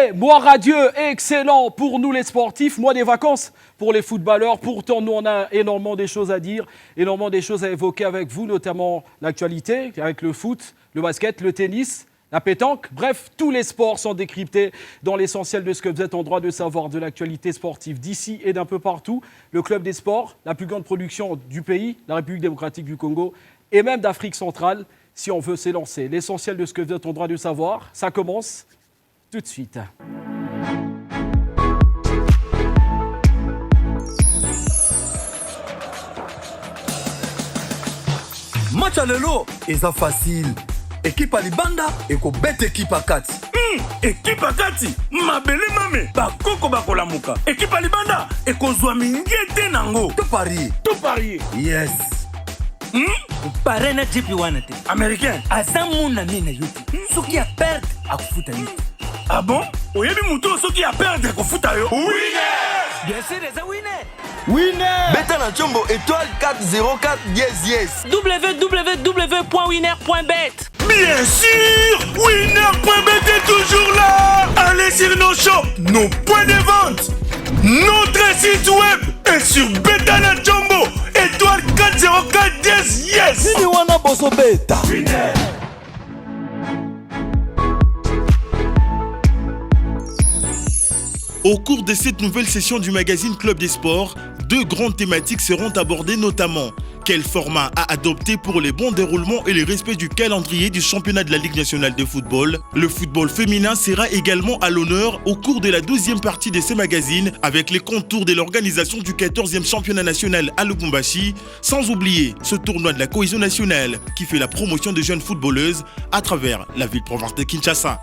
été, mois radieux et excellent pour nous les sportifs, mois des vacances pour les footballeurs. Pourtant, nous, on a énormément des choses à dire, énormément des choses à évoquer avec vous, notamment l'actualité, avec le foot, le basket, le tennis, la pétanque. Bref, tous les sports sont décryptés dans l'essentiel de ce que vous êtes en droit de savoir de l'actualité sportive d'ici et d'un peu partout. Le Club des sports, la plus grande production du pays, la République démocratique du Congo et même d'Afrique centrale, si on veut s'élancer. L'essentiel de ce que vous êtes en droit de savoir, ça commence tout de suite. Match à lelo, eza facile. Équipe à Libanda, ekobeta équipe à Kati. Équipe à Kati, mabele mame, bakoko bakolamuka. Équipe à Libanda, ekozwa mingete nango. Tout parier. Yes. Parena jipi wana te. Américain. Azamu na mina yote. Soki ya perte, akufuta yote. Ah bon? Oyebi muto soki a perdre kofuta yo. Winner! Bien sûr, eza winner. Beta na Chombo étoile 404 yes. www.winner.bet. Bien sûr, Winner.bet est toujours là. Allez sur nos shops, nos points de vente, notre site web et sur Beta na Chombo étoile 404 yes. Nini wana boso beta. Winner. Au cours de cette nouvelle session du magazine Club des Sports, deux grandes thématiques seront abordées notamment. Quel format à adopter pour les bons déroulements et le respect du calendrier du championnat de la Ligue nationale de football. Le football féminin sera également à l'honneur au cours de la 12e partie de ce magazine avec les contours de l'organisation du 14e championnat national à Lubumbashi, sans oublier ce tournoi de la cohésion nationale qui fait la promotion de jeunes footballeuses à travers la ville-province de Kinshasa.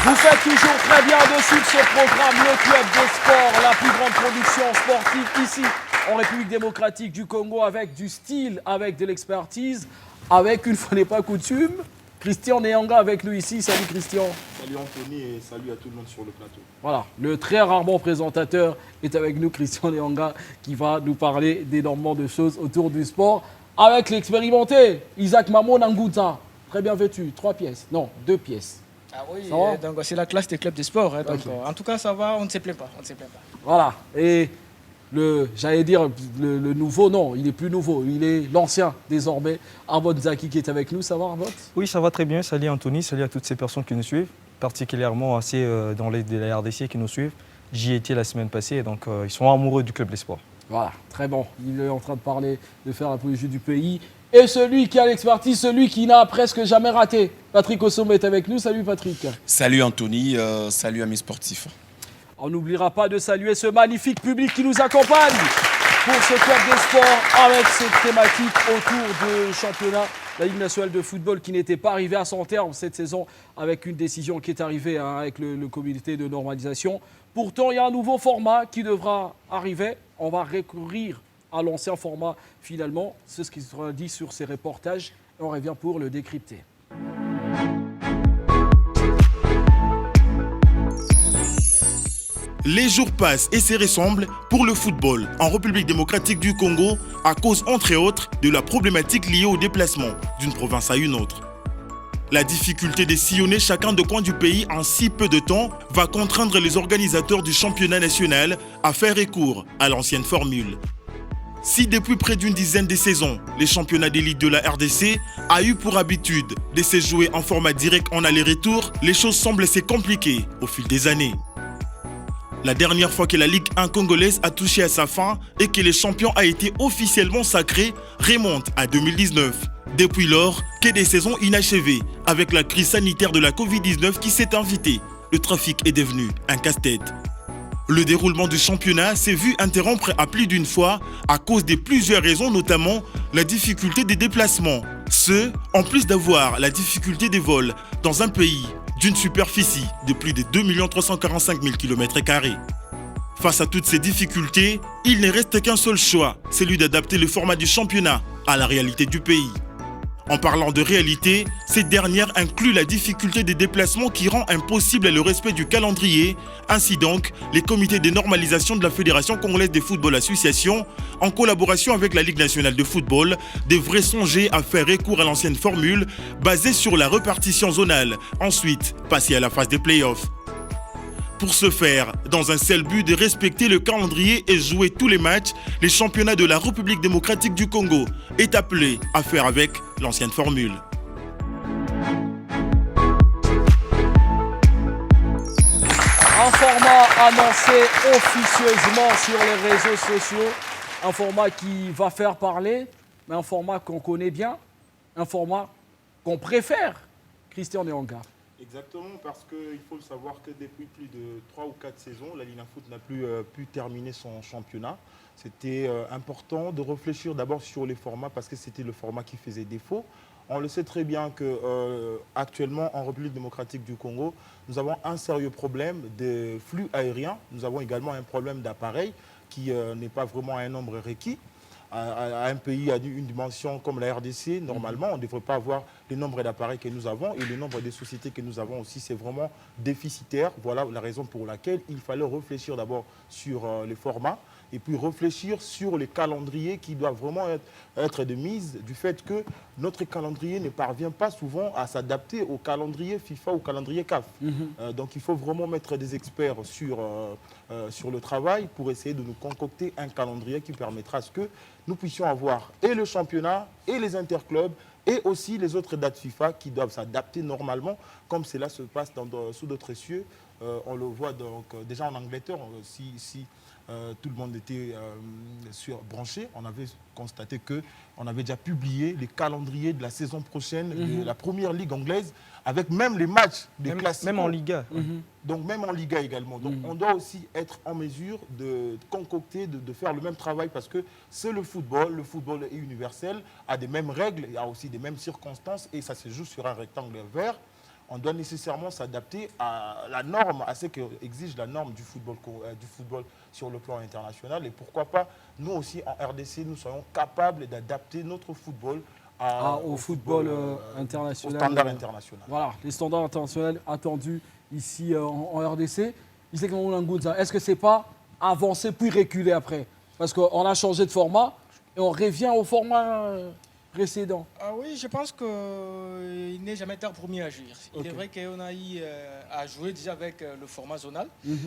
Vous faites toujours très bien de suivre ce programme, le Club des Sports, la plus grande production sportive ici en République démocratique du Congo, avec du style, avec de l'expertise, avec, une fois n'est pas coutume, Christian Nyanga avec nous ici. Salut Christian. Salut Anthony et salut à tout le monde sur le plateau. Voilà, le très rarement présentateur est avec nous, Christian Nyanga, qui va nous parler d'énormément de choses autour du sport, avec l'expérimenté Isaac Mamo Nanguta, très bien vêtu, 3 pièces, non, 2 pièces. Ah oui, donc c'est la classe des clubs de sport. Donc, okay. En tout cas, ça va, on ne se plaint pas. Voilà, et j'allais dire le nouveau, non, il est plus nouveau, il est l'ancien désormais, Arbot Zaki qui est avec nous. Ça va Arbot? Oui, ça va très bien. Salut Anthony, salut à toutes ces personnes qui nous suivent, particulièrement assez dans les de la RDC qui nous suivent. J'y étais la semaine passée, donc ils sont amoureux du club des sports. Voilà, très bon. Il est en train de parler, de faire la politique du pays. Et celui qui a l'expertise, celui qui n'a presque jamais raté. Patrick Ossom est avec nous. Salut Patrick. Salut Anthony, salut amis sportifs. On n'oubliera pas de saluer ce magnifique public qui nous accompagne pour ce Club des Sports avec cette thématique autour du championnat, la Ligue nationale de football qui n'était pas arrivée à son terme cette saison avec une décision qui est arrivée avec le comité de normalisation. Pourtant, il y a un nouveau format qui devra arriver. On va recourir à l'ancien format finalement. C'est ce qui sera dit sur ces reportages. Et on revient pour le décrypter. Les jours passent et se ressemblent pour le football en République démocratique du Congo à cause, entre autres, de la problématique liée au déplacement d'une province à une autre. La difficulté de sillonner chacun des coins du pays en si peu de temps va contraindre les organisateurs du championnat national à faire recours à l'ancienne formule. Si depuis près d'une dizaine de saisons, les championnats d'élite de la RDC a eu pour habitude de se jouer en format direct en aller-retour, les choses semblent se compliquer au fil des années. La dernière fois que la Ligue 1 congolaise a touché à sa fin et que le champion a été officiellement sacré remonte à 2019. Depuis lors, que des saisons inachevées avec la crise sanitaire de la Covid-19 qui s'est invitée, le trafic est devenu un casse-tête. Le déroulement du championnat s'est vu interrompre à plus d'une fois à cause de plusieurs raisons, notamment la difficulté des déplacements. Ce, en plus d'avoir la difficulté des vols dans un pays d'une superficie de plus de 2 345 000 km². Face à toutes ces difficultés, il ne reste qu'un seul choix, celui d'adapter le format du championnat à la réalité du pays. En parlant de réalité, cette dernière inclut la difficulté des déplacements qui rend impossible le respect du calendrier. Ainsi donc, les comités de normalisation de la Fédération congolaise de football association, en collaboration avec la Ligue nationale de football, devraient songer à faire recours à l'ancienne formule basée sur la répartition zonale, ensuite passer à la phase des playoffs. Pour ce faire, dans un seul but de respecter le calendrier et jouer tous les matchs, les championnats de la République démocratique du Congo est appelé à faire avec l'ancienne formule. Un format annoncé officieusement sur les réseaux sociaux, un format qui va faire parler, mais un format qu'on connaît bien, un format qu'on préfère, Christian Nyonga. Exactement, parce qu'il faut le savoir que depuis plus de 3 ou 4 saisons, la Ligue Foot n'a plus pu terminer son championnat. C'était important de réfléchir d'abord sur les formats parce que c'était le format qui faisait défaut. On le sait très bien qu'actuellement, en République démocratique du Congo, nous avons un sérieux problème de flux aériens. Nous avons également un problème d'appareils qui n'est pas vraiment un nombre requis. À un pays à une dimension comme la RDC, normalement, on ne devrait pas avoir le nombre d'appareils que nous avons et le nombre de sociétés que nous avons aussi, c'est vraiment déficitaire. Voilà la raison pour laquelle il fallait réfléchir d'abord sur les formats et puis réfléchir sur les calendriers qui doivent vraiment être de mise du fait que notre calendrier ne parvient pas souvent à s'adapter au calendrier FIFA ou au calendrier CAF. Donc il faut vraiment mettre des experts sur le travail pour essayer de nous concocter un calendrier qui permettra à ce que nous puissions avoir et le championnat et les interclubs et aussi les autres dates FIFA qui doivent s'adapter normalement comme cela se passe sous d'autres cieux. On le voit donc, déjà en Angleterre, si tout le monde était branché, on avait constaté qu'on avait déjà publié les calendriers de la saison prochaine de la première ligue anglaise avec même les matchs des classes. Même en Liga. Donc même en Liga également. Donc on doit aussi être en mesure de concocter, de faire le même travail parce que c'est le football est universel, a des mêmes règles, il y a aussi des mêmes circonstances et ça se joue sur un rectangle vert. On doit nécessairement s'adapter à la norme, à ce qu'exige la norme du football sur le plan international. Et pourquoi pas, nous aussi en RDC, nous soyons capables d'adapter notre football au football international. Au standard international. Voilà, les standards internationaux attendus ici en RDC. Est-ce que ce n'est pas avancer puis reculer après? Parce qu'on a changé de format et on revient au format précédent. Ah oui, je pense qu'il n'est jamais tard pour mieux agir. Il est vrai qu'on a eu à jouer déjà avec le format zonal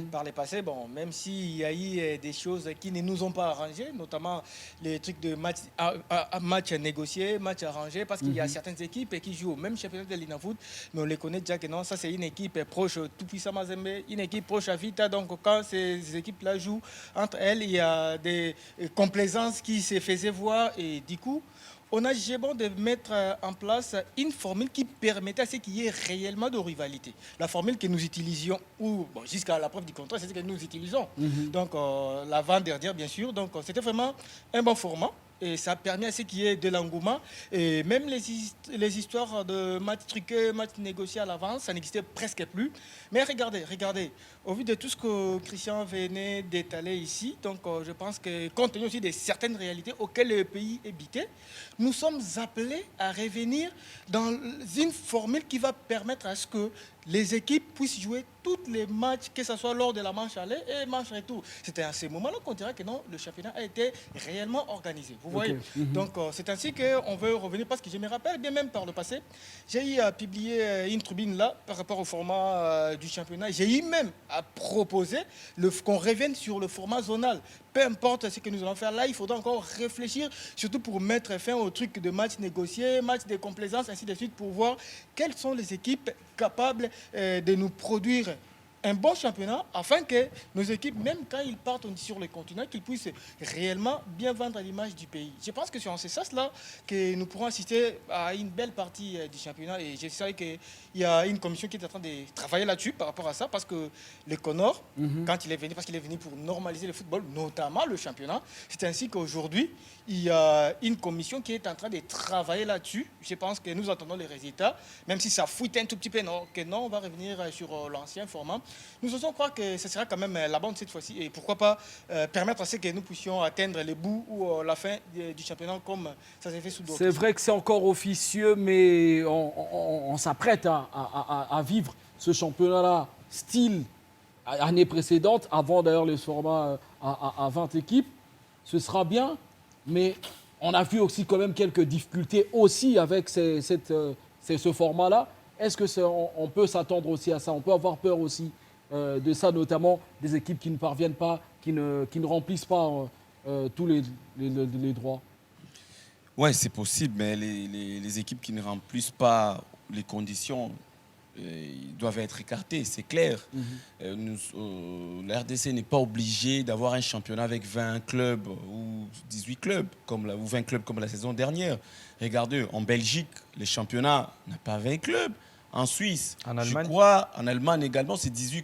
par le passé. Bon, même s'il y a eu des choses qui ne nous ont pas arrangé, notamment les trucs de match négociés, match arrangés, parce qu'il y a certaines équipes qui jouent au même championnat de l'INAFoot, mais on les connaît déjà que non, ça c'est une équipe proche tout puissant Mazembe, une équipe proche à Vita. Donc quand ces équipes-là jouent entre elles, il y a des complaisances qui se faisaient voir et du coup, on a jugé bon de mettre en place une formule qui permettait à ce qu'il y ait réellement de rivalité. La formule que nous utilisions, ou bon, jusqu'à la preuve du contraire, c'est ce que nous utilisons. Donc l'avant-dernière, bien sûr. Donc c'était vraiment un bon format. Et ça a permis à ce qu'il y ait de l'engouement. Et même les histoires de matchs truqués, matchs négociés à l'avance, ça n'existait presque plus. Mais regardez, au vu de tout ce que Christian venait d'étaler ici, donc je pense que compte tenu aussi de certaines réalités auxquelles le pays est bité, nous sommes appelés à revenir dans une formule qui va permettre à ce que les équipes puissent jouer tous les matchs, que ce soit lors de la manche aller et manche retour. C'était à ce moment-là qu'on dirait que non, le championnat a été réellement organisé. Vous voyez. Donc c'est ainsi qu'on veut revenir, parce que je me rappelle bien même par le passé, j'ai eu à publier une tribune là par rapport au format du championnat. J'ai eu même à proposer qu'on revienne sur le format zonal. Peu importe ce que nous allons faire là, il faudra encore réfléchir, surtout pour mettre fin au truc de matchs négociés, matchs de complaisance, ainsi de suite, pour voir quelles sont les équipes capables de nous produire un bon championnat, afin que nos équipes, même quand ils partent sur le continent, qu'ils puissent réellement bien vendre l'image du pays. Je pense que c'est en ce sens-là que nous pourrons assister à une belle partie du championnat, et je sais qu'il y a une commission qui est en train de travailler là-dessus par rapport à ça, parce que le Conor, quand il est venu, parce qu'il est venu pour normaliser le football, notamment le championnat, c'est ainsi qu'aujourd'hui, il y a une commission qui est en train de travailler là-dessus. Je pense que nous attendons les résultats, même si ça fuite un tout petit peu, non, on va revenir sur l'ancien format. Nous osons croire que ce sera quand même la bande cette fois-ci. Et pourquoi pas permettre à ce que nous puissions atteindre les bouts ou la fin du championnat comme ça s'est fait sous d'autres. C'est vrai que c'est encore officieux, mais on s'apprête à vivre ce championnat-là, style année précédente, avant d'ailleurs le format à 20 équipes. Ce sera bien, mais on a vu aussi quand même quelques difficultés aussi avec ce format-là. Est-ce qu'on peut s'attendre aussi à ça? On peut avoir peur aussi de ça, notamment des équipes qui ne parviennent pas, qui ne remplissent pas tous les droits. Ouais, c'est possible, mais les équipes qui ne remplissent pas les conditions, ils doivent être écartés, c'est clair. La RDC n'est pas obligée d'avoir un championnat avec 20 clubs ou 18 clubs, ou 20 clubs comme la saison dernière. Regardez, en Belgique, le championnat n'a pas 20 clubs. En Suisse, en Allemagne, je crois, en Allemagne également, c'est 18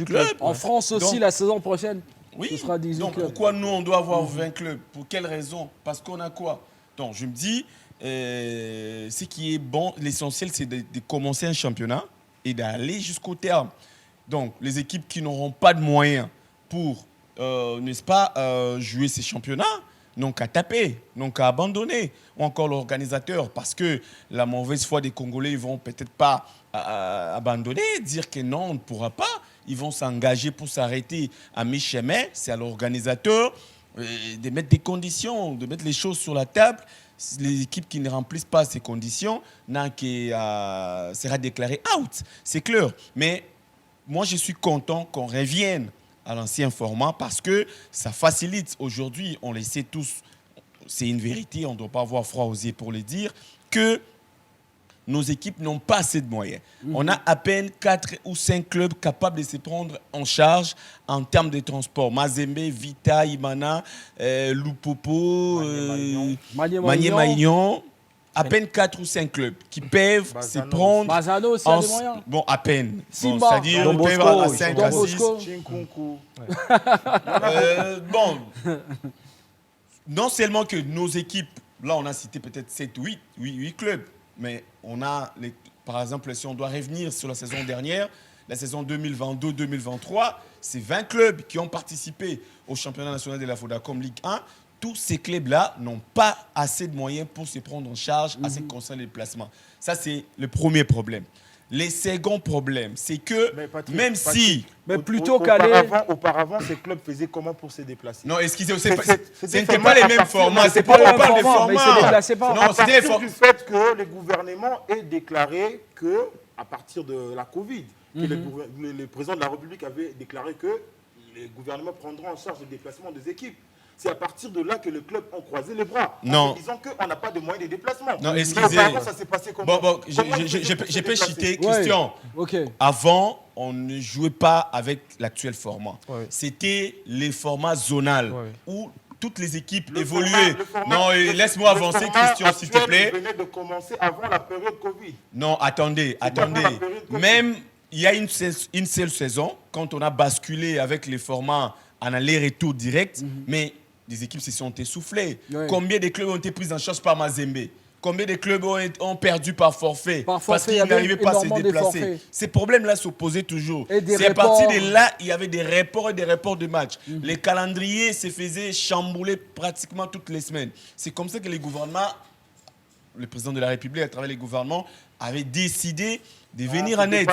clubs. En France aussi, la saison prochaine, ce sera 18 donc clubs. Pourquoi nous, on doit avoir 20 clubs? Pour quelle raison? Parce qu'on a quoi? Donc, je me dis, ce qui est bon, l'essentiel, c'est de commencer un championnat et d'aller jusqu'au terme. Donc, les équipes qui n'auront pas de moyens pour, n'est-ce pas, jouer ces championnats, n'ont qu'à taper, n'ont qu'à abandonner, ou encore l'organisateur, parce que la mauvaise foi des Congolais, ils vont peut-être pas abandonner, dire que non, on ne pourra pas. Ils vont s'engager pour s'arrêter à mi-chemin. C'est à l'organisateur de mettre des conditions, de mettre les choses sur la table. Les équipes qui ne remplissent pas ces conditions sera déclarée out. C'est clair. Mais moi, je suis content qu'on revienne à l'ancien format parce que ça facilite. Aujourd'hui, on le sait tous, c'est une vérité, on ne doit pas avoir froid aux yeux pour le dire, que nos équipes n'ont pas assez de moyens. On a à peine 4 ou 5 clubs capables de se prendre en charge en termes de transport. Mazembe, Vita, Imana, Lupopo, Manier-Maignan. À peine 4 ou 5 clubs qui peuvent se prendre... Bazano aussi a des moyens. Bon, à peine. Simba, bon, c'est-à-dire Don ils peuvent Bosco, à 5 à 6. Chinkunku. Bon, non seulement que nos équipes, là on a cité peut-être 7 ou 8 clubs, mais on a, par exemple, si on doit revenir sur la saison dernière, la saison 2022-2023, c'est 20 clubs qui ont participé au championnat national de la Vodacom Ligue 1. Tous ces clubs-là n'ont pas assez de moyens pour se prendre en charge à ce qui concerne les placements. Ça, c'est le premier problème. Le second problème, c'est que Mais plutôt qu'aller... Auparavant, ces clubs faisaient comment pour se déplacer? Non, excusez-moi, ce n'était pas les mêmes formats. C'est pas pas le même de format, mais c'est déplacé format. pas. Non, c'était les du fait que le gouvernement ait déclaré que, à partir de la Covid, que le président de la République avait déclaré que les gouvernements prendront en charge le déplacement des équipes. C'est à partir de là que les clubs ont croisé les bras. Non. En disant qu'on n'a pas de moyens de déplacement. Non, excusez. Ça s'est passé comment? Bon, je peux citer, Ouais. Christian. Ok. Avant, on ne jouait pas avec l'actuel format. Ouais. C'était les formats zonal où toutes les équipes évoluaient. Laisse-moi avancer, Christian, s'il te plaît. Il venait de commencer avant la période Covid. Non, attendez. Même, il y a une seule saison, quand on a basculé avec les formats en aller-retour direct, mais des équipes se sont essoufflées. Ouais. Combien de clubs ont été pris en charge par Mazembe? Combien de clubs ont perdu par forfait? Parce qu'ils n'arrivaient pas à se déplacer. Ces problèmes-là s'opposaient toujours. C'est à partir de là, il y avait des reports et des reports de matchs. Les calendriers se faisaient chambouler pratiquement toutes les semaines. C'est comme ça que les gouvernements, le président de la République, à travers les gouvernements, avait décidé de venir en aide.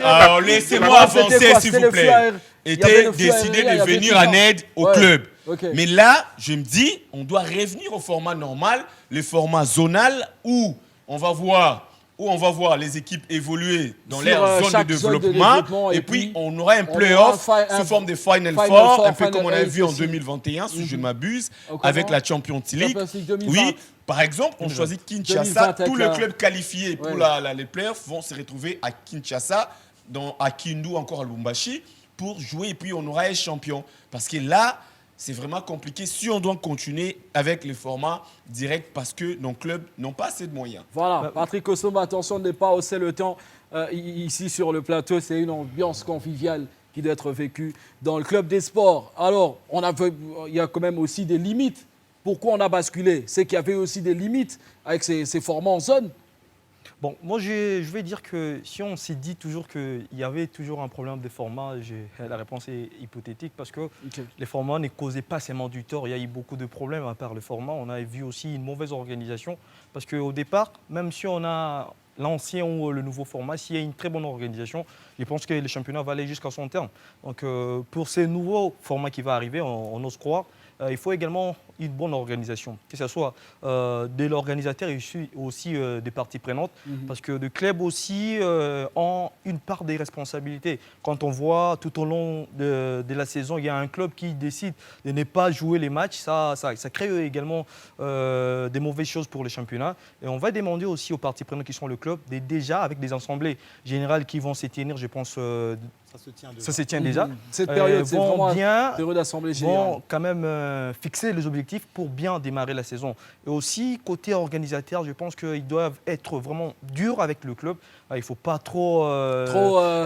Alors, laissez-moi avancer, s'il vous plaît. Était décidé de venir en aide au club. Okay. Mais là, je me dis, on doit revenir au format normal, le format zonal, où on va voir les équipes évoluer dans leur zone de développement. Et puis, on aura un play-off sous forme de Final Four, un peu comme on a vu en 2021, si je ne m'abuse, avec la Champions League. Oui, par exemple, on choisit Kinshasa. Tous les clubs qualifiés pour les playoffs vont se retrouver à Kinshasa, à Kindu, encore à Lubumbashi, pour jouer. Et puis, on aura un champion. Parce que là, c'est vraiment compliqué si on doit continuer avec les formats directs parce que nos clubs n'ont pas assez de moyens. Voilà, Patrick Osoma, attention de ne pas hausser le temps. Ici sur le plateau, c'est une ambiance conviviale qui doit être vécue dans le club des sports. Alors, il y a quand même aussi des limites. Pourquoi on a basculé? C'est qu'il y avait aussi des limites avec ces formats en zone. Bon, moi je vais dire que si on s'est dit toujours qu'il y avait toujours un problème de format, la réponse est hypothétique parce que les formats ne causaient pas seulement du tort, il y a eu beaucoup de problèmes à part le format. On a vu aussi une mauvaise organisation parce qu'au départ, même si on a l'ancien ou le nouveau format, s'il y a une très bonne organisation, je pense que le championnat va aller jusqu'à son terme. Donc pour ce nouveau format qui va arriver, on ose croire, il faut également une bonne organisation, que ce soit de l'organisateur et aussi des parties prenantes, parce que les clubs aussi ont une part des responsabilités. Quand on voit tout au long de la saison, il y a un club qui décide de ne pas jouer les matchs, ça crée également des mauvaises choses pour le championnat. Et on va demander aussi aux parties prenantes qui sont le club, déjà avec des assemblées générales qui vont se tenir, je pense, ça se tient déjà. Cette période, c'est vraiment bien, période d'assemblée générale. Vont quand même fixer les objectifs pour bien démarrer la saison. Et aussi, côté organisateur, je pense qu'ils doivent être vraiment durs avec le club. Il ne faut pas trop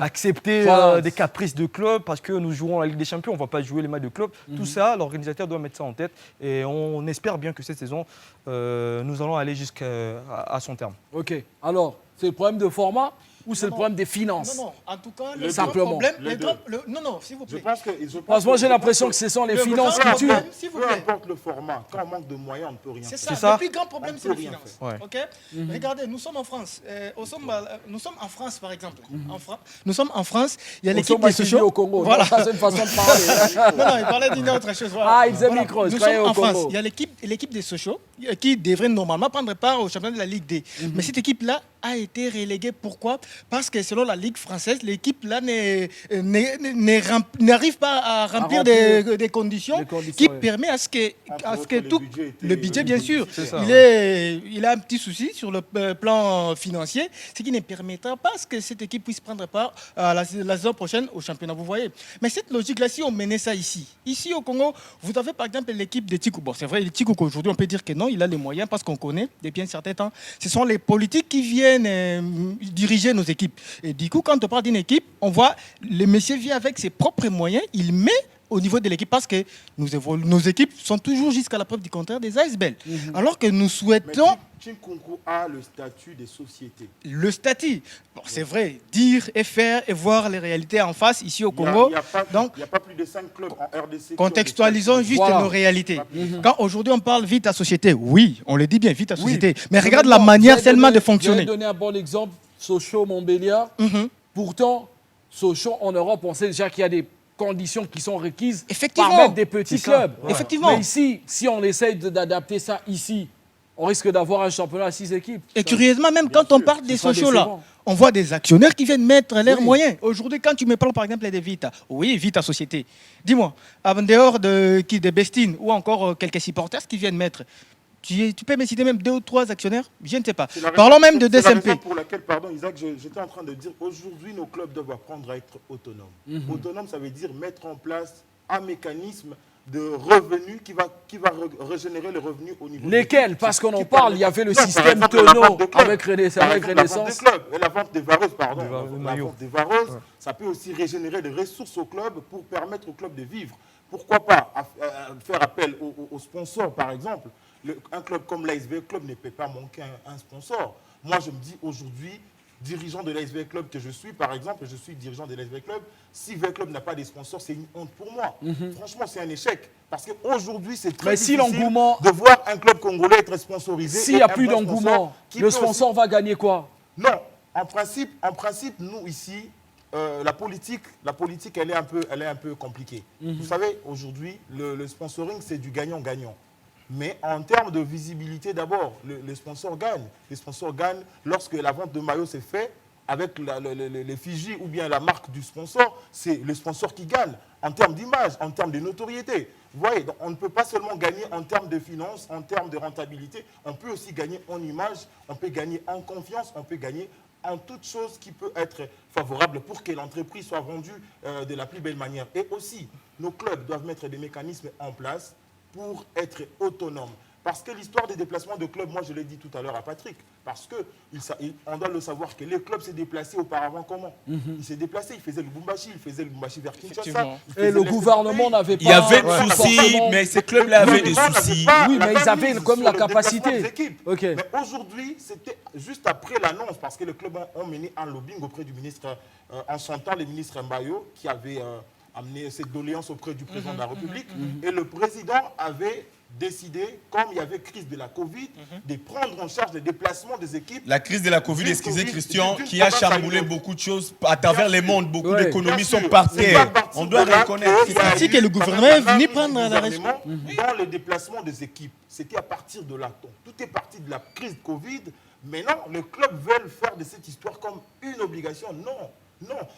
accepter des caprices de club parce que nous jouons la Ligue des Champions, on ne va pas jouer les matchs de club. Tout ça, l'organisateur doit mettre ça en tête. Et on espère bien que cette saison, nous allons aller jusqu'à son terme. Ok. Alors, c'est le problème de format ou c'est le problème des finances? Non, en tout cas, simplement. Non, s'il vous plaît. Parce que moi, j'ai l'impression que ce sont les finances qui tuent. Peu importe le format, quand on manque de moyens, on ne peut rien faire. C'est ça, le plus grand problème, c'est les finances. Ouais. Okay? Regardez, nous sommes en France. Nous sommes en France, par exemple. Nous sommes en France, il y a l'équipe des Sochaux. Au Congo. Voilà. C'est une façon de parler. Non, il parlait d'une autre chose. Voilà. Ah, il faisait micro. Nous sommes en France. Il y a l'équipe des Sochaux qui devrait normalement prendre part au championnat de la Ligue D. Mais cette équipe-là a été reléguée. Pourquoi? Parce que selon la Ligue française, l'équipe-là n'arrive pas à remplir des conditions qui permettent à ce que tout... Le budget, bien sûr. Il a un petit souci sur le plan financier, ce qui ne permettra pas que cette équipe puisse prendre part à la saison prochaine au championnat. Vous voyez. Mais cette logique-là, si on menait ça ici au Congo, vous avez par exemple l'équipe de Tikou. Bon, c'est vrai, Tikou, aujourd'hui, on peut dire que non, il a les moyens parce qu'on connaît depuis un certain temps. Ce sont les politiques qui viennent diriger nos équipes. Et du coup, quand on parle d'une équipe, on voit le monsieur vient avec ses propres moyens, il met au niveau de l'équipe parce que nos équipes sont toujours jusqu'à la preuve du contraire des ASBL. Alors que nous souhaitons... Team Congo a le statut des sociétés. Le statut, bon, c'est vrai, dire et faire et voir les réalités en face ici au Congo. Il n'y a pas plus de 5 clubs en RDC. Contextualisons juste nos réalités. Quand aujourd'hui on parle vite à société, oui, on le dit bien, vite à société. Mais regarde la manière seulement de fonctionner. Je vais donner un bon exemple, Sochaux, Montbéliard. Pourtant, Sochaux, en Europe, on sait déjà qu'il y a des conditions qui sont requises par même des petits clubs. Effectivement. Mais ici, si on essaye d'adapter ça ici, on risque d'avoir un championnat à 6 équipes. Et curieusement, même quand on parle des Sochaux là, on voit des actionnaires qui viennent mettre leurs moyens. Aujourd'hui, quand tu me parles par exemple de Vita, oui, Vita Société, dis-moi, en dehors de Bestine ou encore quelques supporters qui viennent mettre, tu peux me citer même 2 ou 3 actionnaires? Je ne sais pas. Parlons même de DSMP. C'est la raison pour laquelle, pardon Isaac, j'étais en train de dire, aujourd'hui nos clubs doivent apprendre à être autonomes. Autonome, ça veut dire mettre en place un mécanisme de revenus qui va régénérer les revenus au niveau lesquels? Parce qu'on en parle, il y avait le système Tonneau avec Renaissance. Et la vente des vareuses, pardon. La vente des vareuses, ça peut aussi régénérer des ressources au club pour permettre au club de vivre. Pourquoi pas faire appel aux sponsors, par exemple. Un club comme l'ASV Club ne peut pas manquer un sponsor. Moi, je me dis aujourd'hui, dirigeant de l'ASV Club que je suis, par exemple, je suis dirigeant de l'ASV Club, si V Club n'a pas de sponsors, c'est une honte pour moi. Franchement, c'est un échec. Parce qu'aujourd'hui, c'est très difficile de voir un club congolais être sponsorisé. S'il n'y a plus d'engouement, le sponsor va gagner quoi? Non, en principe, nous ici, la politique, elle est un peu compliquée. Vous savez, aujourd'hui, le sponsoring, c'est du gagnant-gagnant. Mais en termes de visibilité, d'abord, les sponsors gagnent. Les sponsors gagnent lorsque la vente de maillots s'est faite avec l'effigie ou bien la marque du sponsor. C'est le sponsor qui gagne en termes d'image, en termes de notoriété. Vous voyez, donc on ne peut pas seulement gagner en termes de finances, en termes de rentabilité. On peut aussi gagner en image, on peut gagner en confiance, on peut gagner en toute chose qui peut être favorable pour que l'entreprise soit vendue de la plus belle manière. Et aussi, nos clubs doivent mettre des mécanismes en place pour être autonomes. Parce que l'histoire des déplacements de clubs, moi je l'ai dit tout à l'heure à Patrick, parce qu'on doit le savoir que les clubs s'est déplacé auparavant comment? Il s'est déplacé, il faisait le Bumbashi vers Kinshasa. Et le gouvernement n'avait pas... Il y avait des soucis, mais ces clubs-là avaient des soucis. Oui, mais ils avaient comme la capacité. Mais aujourd'hui, c'était juste après l'annonce, parce que les clubs ont mené un lobbying auprès du ministre, en son temps, le ministre Mbayo, qui avait amené cette doléance auprès du président de la République. Et le président avait décidé, comme il y avait crise de la Covid, de prendre en charge les déplacements des équipes. La crise de la Covid, excusez Christian, qui a chamboulé beaucoup de choses à travers le monde. Beaucoup d'économies sont par terre. On doit reconnaître. C'est ainsi que le gouvernement est venu prendre la responsabilité. Dans les déplacements des équipes, c'était à partir de là. Tout est parti de la crise de Covid. Maintenant, les clubs veulent faire de cette histoire comme une obligation. Non.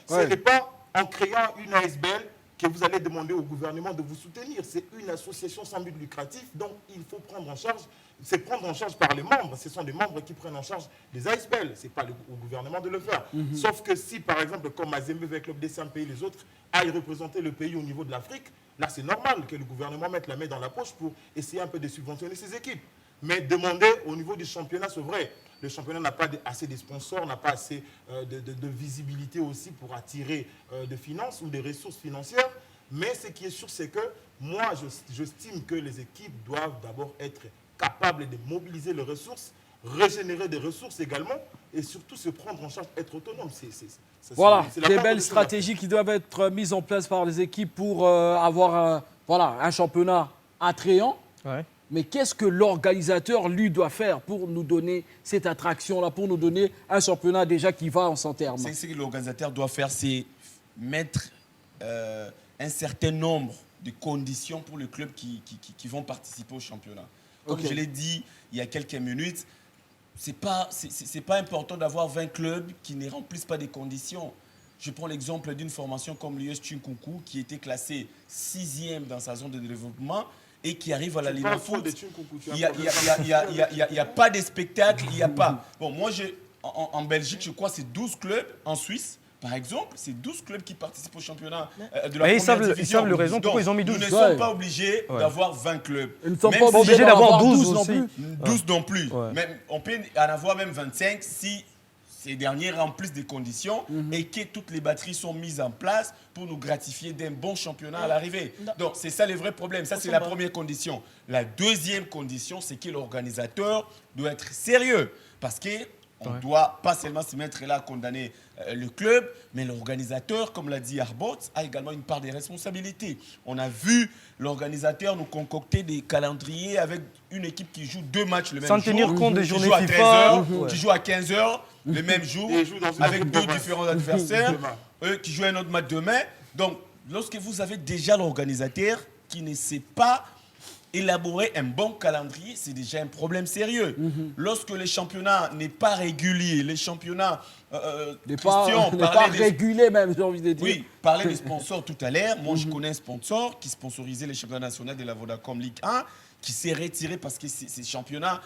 Ce n'est pas en créant une ASBL que vous allez demander au gouvernement de vous soutenir. C'est une association sans but lucratif, donc il faut prendre en charge, c'est prendre en charge par les membres. Ce sont des membres qui prennent en charge des ASBL, ce n'est pas au gouvernement de le faire. Sauf que si, par exemple, comme Mazembe avec Club des Saint-Pays, les autres aillent représenter le pays au niveau de l'Afrique, là c'est normal que le gouvernement mette la main dans la poche pour essayer un peu de subventionner ses équipes. Mais demander au niveau du championnat, c'est vrai. Le championnat n'a pas assez de sponsors, n'a pas assez de visibilité aussi pour attirer des finances ou des ressources financières. Mais ce qui est sûr, c'est que moi, j'estime que les équipes doivent d'abord être capables de mobiliser les ressources, régénérer des ressources également, et surtout se prendre en charge, être autonome. Voilà, des belles stratégies qui doivent être mises en place par les équipes pour avoir un championnat attrayant. Ouais. Mais qu'est-ce que l'organisateur, lui, doit faire pour nous donner cette attraction-là, pour nous donner un championnat déjà qui va en son terme? Ce que l'organisateur doit faire, c'est mettre un certain nombre de conditions pour les clubs qui vont participer au championnat. Comme je l'ai dit il y a quelques minutes, c'est pas important d'avoir 20 clubs qui ne remplissent pas des conditions. Je prends l'exemple d'une formation comme l'US Tchinkounkou qui était classée 6e dans sa zone de développement et qui arrive à la Ligue de foot. Il n'y a pas de spectacle, il n'y a pas... Bon, moi, en Belgique, je crois que c'est 12 clubs. En Suisse, par exemple, c'est 12 clubs qui participent au championnat de la première division. Ils savent le raison pourquoi ils ont mis 12. Nous ne sommes pas obligés d'avoir 20 clubs. Ils ne sont pas obligés d'avoir 12 non plus. 12 non plus. Même, on peut en avoir même 25 si ces derniers remplissent des conditions et que toutes les batteries sont mises en place pour nous gratifier d'un bon championnat à l'arrivée. Donc, c'est ça le vrai problème. Ça, c'est la première condition. La deuxième condition, c'est que l'organisateur doit être sérieux. Parce qu'on ne doit pas seulement se mettre là à condamner le club, mais l'organisateur, comme l'a dit Arbot, a également une part des responsabilités. On a vu l'organisateur nous concocter des calendriers avec une équipe qui joue 2 matchs le même jour. Sans tenir compte des journées FIFA. FIFA. Qui joue à 15h le même jour, avec 2 différents adversaires, qui jouent un autre match demain. Donc, lorsque vous avez déjà l'organisateur qui ne sait pas élaborer un bon calendrier, c'est déjà un problème sérieux. Lorsque le championnat n'est pas régulier, les championnats... n'est pas régulé même, j'ai envie de dire. Oui, parler des sponsors tout à l'heure. Moi, je connais un sponsor qui sponsorisait les championnats nationaux de la Vodacom Ligue 1, qui s'est retiré parce que ces championnats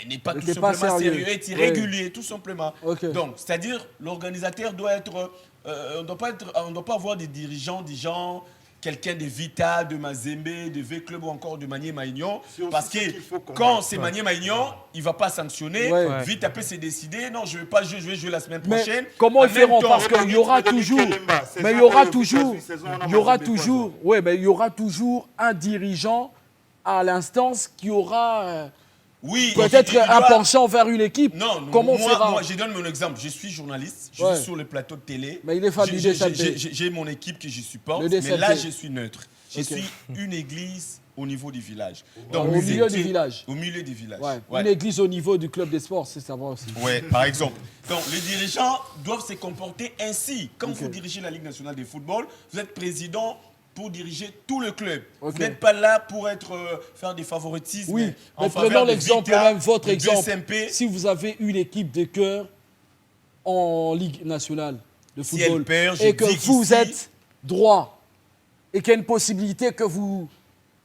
n'est pas tout simplement sérieux, est irrégulier, tout simplement. Donc, c'est-à-dire, l'organisateur doit être... on ne doit pas avoir des dirigeants, des gens... quelqu'un de Vital, de Mazembe, de V-Club ou encore de Manier Maignan. Parce que quand c'est Manier Maignan, il ne va pas sanctionner. Vite après, c'est décidé. Non, je ne vais pas jouer, je vais jouer la semaine prochaine. Mais comment ils feront? Parce qu'il y aura toujours... Mais il y aura toujours un dirigeant à l'instance qui aura... peut-être un penchant vers une équipe. Non, comment on fera? Moi, je donne mon exemple. Je suis journaliste, je suis sur le plateau de télé. Mais il est fan du DSMP. J'ai mon équipe que je supporte, mais là, je suis neutre. Je suis une église au niveau du village. Donc, au milieu du village. Au milieu du village. Une église au niveau du club des sports, c'est ça va aussi. Oui, par exemple. Donc, les dirigeants doivent se comporter ainsi. Quand vous dirigez la Ligue nationale de football, vous êtes président pour diriger tout le club. Vous n'êtes pas là pour faire des favoritismes. Oui, mais prenons l'exemple, même votre exemple. Si vous avez une équipe de cœur en Ligue nationale de football et que vous êtes droit et qu'il y a une possibilité que vous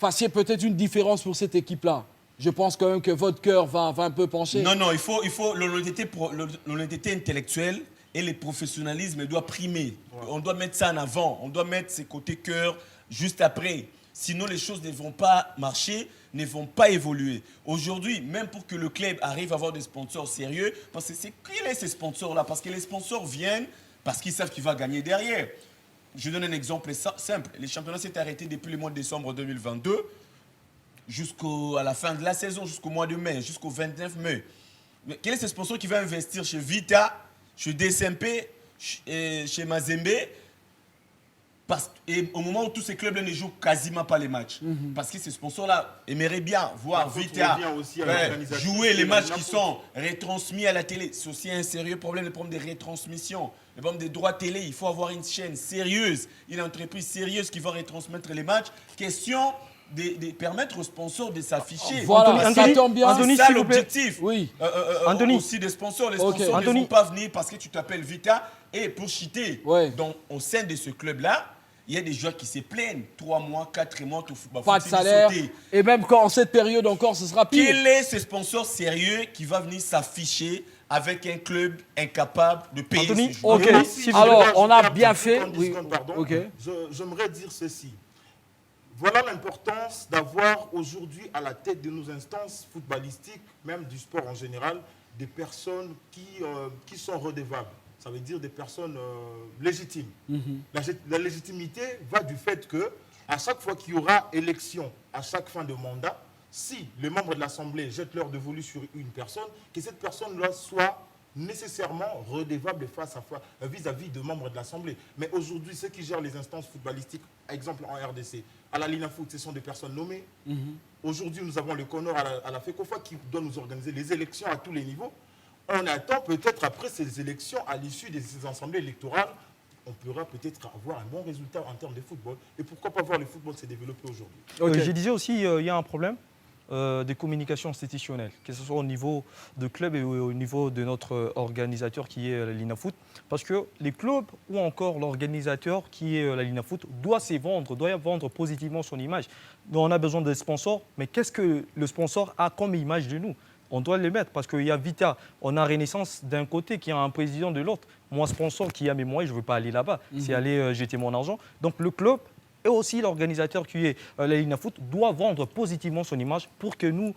fassiez peut-être une différence pour cette équipe-là, je pense quand même que votre cœur va un peu pencher. Non, il faut l'honnêteté intellectuelle. Et le professionnalisme doit primer. On doit mettre ça en avant. On doit mettre ses côtés cœur juste après. Sinon, les choses ne vont pas marcher, ne vont pas évoluer. Aujourd'hui, même pour que le club arrive à avoir des sponsors sérieux, parce que c'est qui est ces sponsors-là? Parce que les sponsors viennent parce qu'ils savent qu'il va gagner derrière. Je donne un exemple simple. Les championnats s'est arrêté depuis le mois de décembre 2022 jusqu'à la fin de la saison, jusqu'au mois de mai, jusqu'au 29 mai. Mais quel est ce sponsor qui va investir chez Vita, chez DSMP, chez Mazembe? Et au moment où tous ces clubs-là ne jouent quasiment pas les matchs. Parce que ces sponsors-là aimeraient bien voir Vita jouer les matchs qui sont retransmis à la télé. C'est aussi un sérieux problème, le problème des retransmissions. Le problème des droits télé. Il faut avoir une chaîne sérieuse, une entreprise sérieuse qui va retransmettre les matchs. Question de permettre aux sponsors de s'afficher. Voilà, ça tombe bien. C'est ça l'objectif. Oui. Anthony. Aussi des sponsors. Les sponsors ne vont pas venir parce que tu t'appelles Vita et pour cheater. Donc, au sein de ce club-là, il y a des joueurs qui se plaignent. 3 mois, 4 mois, pas de salaire. Et même quand en cette période encore, ce sera pire. Quel est ce sponsor sérieux qui va venir s'afficher avec un club incapable de payer ses joueurs? Alors, on a bien fait. J'aimerais dire ceci. Voilà l'importance d'avoir aujourd'hui à la tête de nos instances footballistiques, même du sport en général, des personnes qui sont redevables. Ça veut dire des personnes légitimes. La légitimité va du fait que à chaque fois qu'il y aura élection, à chaque fin de mandat, si les membres de l'Assemblée jettent leur dévolu sur une personne, que cette personne-là soit nécessairement redevable vis-à-vis de membres de l'Assemblée. Mais aujourd'hui, ceux qui gèrent les instances footballistiques, exemple en RDC, à la Linafoot, ce sont des personnes nommées. Aujourd'hui, nous avons le CONOR à la FECOFA qui doit nous organiser les élections à tous les niveaux. On attend peut-être après ces élections, à l'issue de ces assemblées électorales, on pourra peut-être avoir un bon résultat en termes de football. Et pourquoi pas voir le football se développer aujourd'hui? Je disais aussi, il y a un problème de communication institutionnelle, que ce soit au niveau de club et au niveau de notre organisateur qui est la Linafoot. Parce que les clubs ou encore l'organisateur qui est la Linafoot doit vendre positivement son image. Donc on a besoin de sponsors, mais qu'est-ce que le sponsor a comme image de nous? On doit les mettre parce qu'il y a Vita, on a Renaissance d'un côté qui a un président de l'autre. Moi, sponsor qui a mes moyens, je ne veux pas aller là-bas. C'est aller jeter mon argent. Donc le club et aussi l'organisateur qui est la Linafoot doit vendre positivement son image pour que nous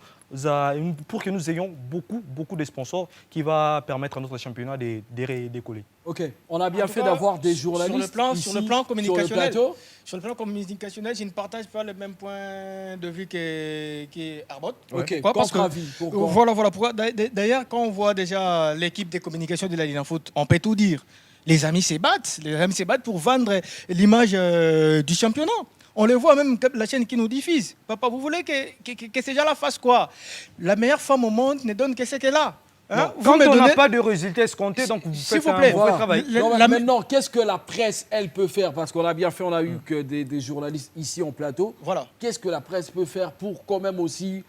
ayons beaucoup de sponsors qui va permettre à notre championnat de décoller. Ok, on a bien fait d'avoir des journalistes sur le plan communicationnel. Sur le plan communicationnel, je ne partage pas le même point de vue qu'Arbot. Ok, parce que pourquoi voilà pourquoi. D'ailleurs, quand on voit déjà l'équipe de communication de la Linafoot, on peut tout dire. Les amis se battent pour vendre l'image du championnat. On le voit même la chaîne qui nous diffuse. Papa, vous voulez que ces gens-là fassent quoi? La meilleure femme au monde ne donne que ce qu'elle a. Hein? Quand on n'a pas de résultats escomptés, donc vous faites un mauvais travail. Maintenant, qu'est-ce que la presse, elle, peut faire? Parce qu'on a bien fait, on a eu que des journalistes ici en plateau. Voilà. Qu'est-ce que la presse peut faire pour quand même aussi...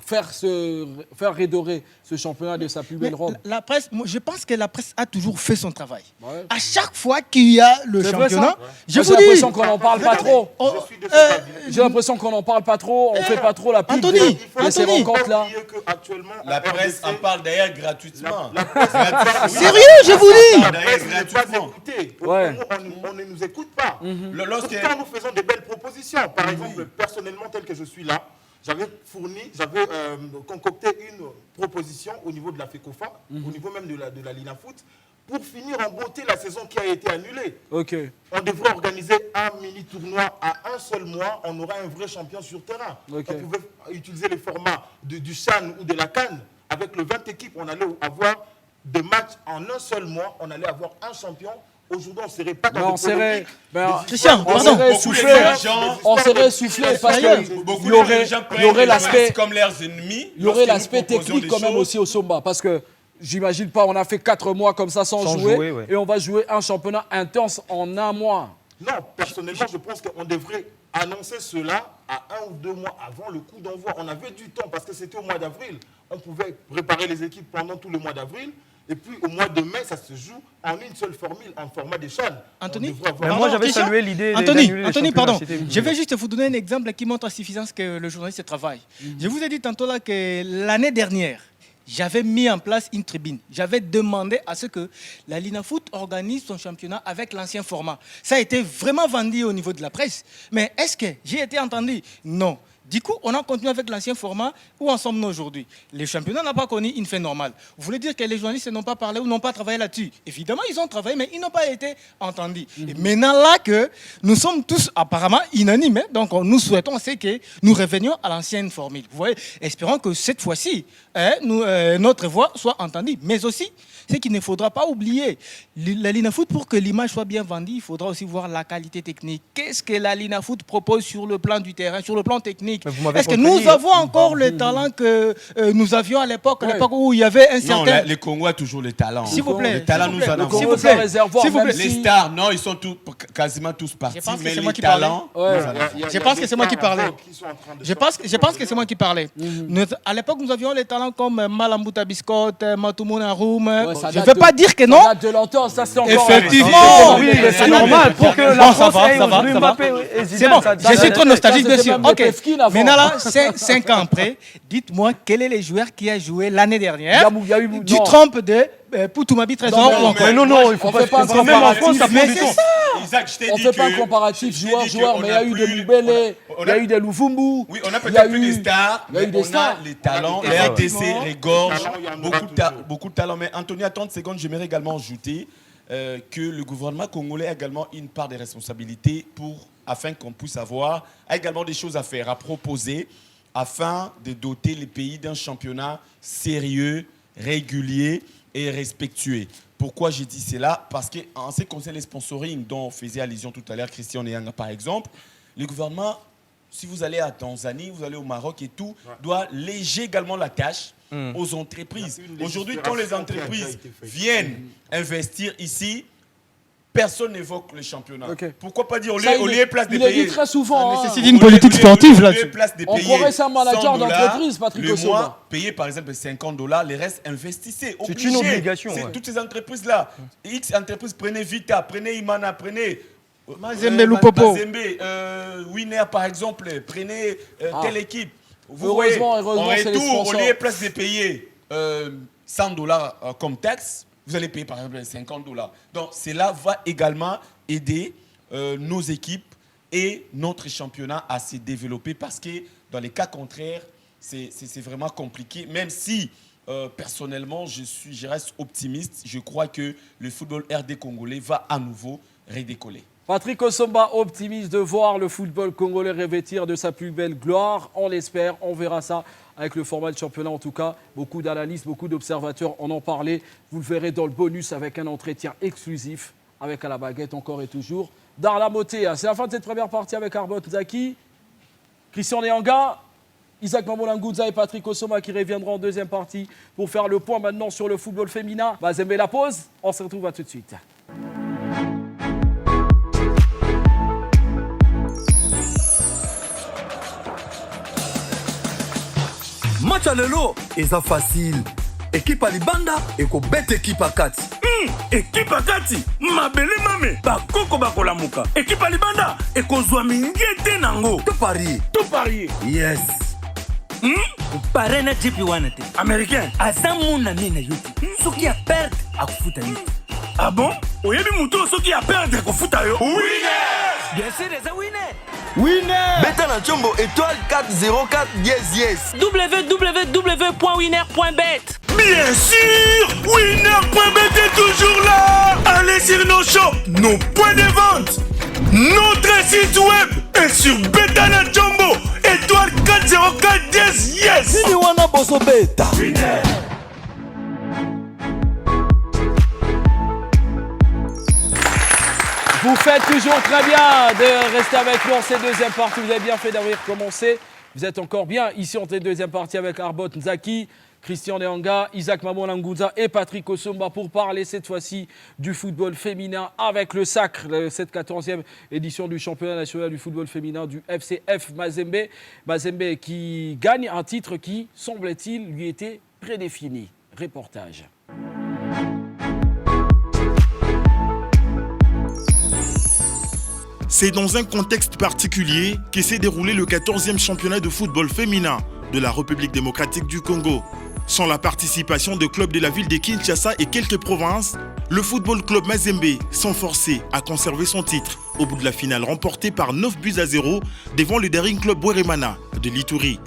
faire redorer ce championnat de sa plus belle robe. La presse, je pense que la presse a toujours fait son travail. Ouais. À chaque fois qu'il y a le championnat, j'ai l'impression qu'on n'en parle pas trop. J'ai l'impression qu'on n'en parle pas trop, on ne fait pas trop la pub de ces rencontres-là. La presse en parle d'ailleurs gratuitement. Sérieux, je vous dis. On ne nous écoute pas. Quand nous faisons de belles propositions, par exemple, personnellement, tel que je suis là, j'avais concocté une proposition au niveau de la FECOFA, au niveau même de la Linafoot, pour finir en beauté la saison qui a été annulée. On devrait organiser un mini-tournoi à un seul mois, on aura un vrai champion sur terrain. On pouvait utiliser les formats du CHAN ou de la CAN. Avec le 20 équipes, on allait avoir des matchs en un seul mois, on allait avoir un champion. Aujourd'hui, on ne serait pas dans Christian, pardon. On serait soufflé parce qu'il y aurait l'aspect comme leurs ennemis. Il y aurait l'aspect technique quand même aussi au Somba. Parce que j'imagine pas, on a fait 4 mois comme ça sans jouer et on va jouer un championnat intense en un mois. Non, personnellement, je pense qu'on devrait annoncer cela à 1 ou 2 mois avant le coup d'envoi. On avait du temps parce que c'était au mois d'avril. On pouvait préparer les équipes pendant tout le mois d'avril. Et puis au mois de mai, ça se joue en une seule formule, en format des chaînes. Anthony, moi j'avais salué l'idée Anthony, pardon. Je vais juste vous donner un exemple qui montre la suffisance que le journaliste travaille. Je vous ai dit tantôt là que l'année dernière, j'avais mis en place une tribune. J'avais demandé à ce que la Linafoot organise son championnat avec l'ancien format. Ça a été vraiment vendu au niveau de la presse. Mais est-ce que j'ai été entendu? Non. Du coup, on a continué avec l'ancien format. Où en sommes-nous aujourd'hui? Le championnat n'a pas connu une fin normale. Vous voulez dire que les journalistes n'ont pas parlé ou n'ont pas travaillé là-dessus? Évidemment, ils ont travaillé, mais ils n'ont pas été entendus. Et maintenant, là que nous sommes tous apparemment unanimes, donc nous souhaitons c'est que nous revenions à l'ancienne formule. Vous voyez, espérons que cette fois-ci, notre voix soit entendue. Mais aussi, c'est qu'il ne faudra pas oublier, la Linafoot, pour que l'image soit bien vendue, il faudra aussi voir la qualité technique. Qu'est-ce que la Linafoot propose sur le plan du terrain, sur le plan technique? Est-ce que nous avons encore le talent que nous avions à l'époque où il y avait un certain... Non, le Congo a toujours les talents. S'il vous plaît. Les talents, nous en avons. S'il vous plaît. S'il vous plaît. Les stars, non, ils sont quasiment tous partis, mais les talents... Je pense que c'est moi qui parlais. Je pense que c'est moi qui parlais. À l'époque, nous avions les talents comme Malambuta Biscotte, Matumuna Roum. Je ne veux pas dire que non. Ça date de longtemps, ça c'est encore... Effectivement. Oui, mais c'est normal pour que la France aille aujourd'hui Mbappé. C'est bon, je suis trop nostalgique, bien sûr. Ok. Maintenant là, 5 ans après, dites-moi quel est le joueur qui a joué l'année dernière du trompe de Poutumabi Trésor. Non, il faut pas quand même en France, ça prend du temps. Isaac, je t'ai On dit ne fait pas que- un comparatif je t'ai dit joueur-joueur, qu'on mais il y a a eu plus- des Moubele, on il y a eu des Louvumbu. Oui, on a il y a peut-être plus eu- des stars, il y a eu mais des on stars. a les talents. Ah, Les effectivement. RDC regorge Talent, il y en aura beaucoup de talents. Mais Anthony, à 30 secondes, j'aimerais également ajouter que le gouvernement congolais a également une part des responsabilités afin qu'on puisse avoir également des choses à faire, à proposer, afin de doter les pays d'un championnat sérieux, régulier et respectueux. Pourquoi j'ai dit cela? Parce qu'en ce qui concerne les sponsoring dont faisait allusion tout à l'heure Christian Eyanga par exemple, le gouvernement, si vous allez à Tanzanie, vous allez au Maroc et tout, doit léger également la tâche aux entreprises. Il y a une Aujourd'hui, quand les légifération qui a déjà entreprises été faite. viennent investir ici, personne n'évoque le championnat. Ok. Pourquoi pas dire au Ça, lieu de place des il est pays dit très souvent. nécessite une politique sportive là-dessus. On croirait ça un manager d'entreprise, Patrick Le Osoma. mois, payer par exemple $50, les restes investissez. C'est une obligation, C'est ouais. toutes ces entreprises-là. X entreprises, prenez Vita, prenez Imana, prenez Mazembe, Lupopo. Mazembe, Winner par exemple, prenez telle équipe. Vous Heureusement, voyez, en c'est les retour, au sponsors. lieu de place de payer $100 comme taxe, vous allez payer par exemple $50. Donc cela va également aider nos équipes et notre championnat à se développer parce que dans les cas contraires, c'est vraiment compliqué. Même si personnellement, je reste optimiste, je crois que le football RD congolais va à nouveau redécoller. Patrick Osoma, optimiste de voir le football congolais revêtir de sa plus belle gloire. On l'espère, on verra ça avec le format de championnat en tout cas. Beaucoup d'analystes, beaucoup d'observateurs en ont parlé. Vous le verrez dans le bonus avec un entretien exclusif avec à la baguette encore et toujours. Darla Motea, c'est la fin de cette première partie avec Arbot Zaki, Christian Eyanga, Isaac Mamoulangoudza et Patrick Osoma qui reviendront en deuxième partie pour faire le point maintenant sur le football féminin. Mazembe la pause, on se retrouve à tout de suite. match ya lelo eza facile ekipe ya libanda ekobeta ekipe ya kati ekipe ya kati mabele mame bakoko bakolamuka ekipe ya libanda ekozwa mingete nango to parie to parie yes pare na jipi wana te américain aza muna ne na yo te soki ya perte akufuta yo te ah bon oyebi moto soki aperdre kofuta yo bien sûr eza wine beta na ntiombo étoile 404 yes www.winner.bet. bien sûr winner.bet est toujours là allez sur nos shops nos points de vente notre site web est sur Betana Jumbo étoile 404 yes nini wana bozobeta Vous faites toujours très bien de rester avec nous en cette deuxième partie. Vous avez bien fait d'avoir commencé. Vous êtes encore bien ici en cette deuxième partie avec Arbot Nzaki, Christian Eyanga, Isaac Mamoulangoudza et Patrick Osoma pour parler cette fois-ci du football féminin avec le sacre, cette 14e édition du championnat national du football féminin du FCF Mazembe. Mazembe qui gagne un titre qui, semble-t-il, lui était prédéfini. Reportage. C'est dans un contexte particulier que s'est déroulé le 14e championnat de football féminin de la République démocratique du Congo. Sans la participation de clubs de la ville de Kinshasa et quelques provinces, le Football Club Mazembe s'est forcé à conserver son titre au bout de la finale remportée par 9-0 devant le Daring Club Bweremana de l'Ituri.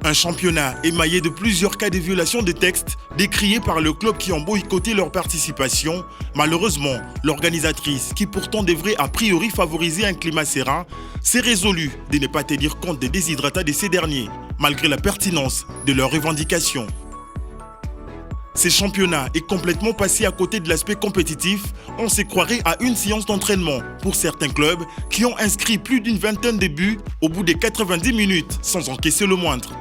Un championnat émaillé de plusieurs cas de violation des textes décriés par le club qui ont boycotté leur participation. Malheureusement, l'organisatrice, qui pourtant devrait a priori favoriser un climat serein, s'est résolue de ne pas tenir compte des déshydratats de ces derniers, malgré la pertinence de leurs revendications. Ce championnat est complètement passé à côté de l'aspect compétitif. On se croirait à une séance d'entraînement pour certains clubs qui ont inscrit plus d'une vingtaine de buts au bout des 90 minutes sans encaisser le moindre.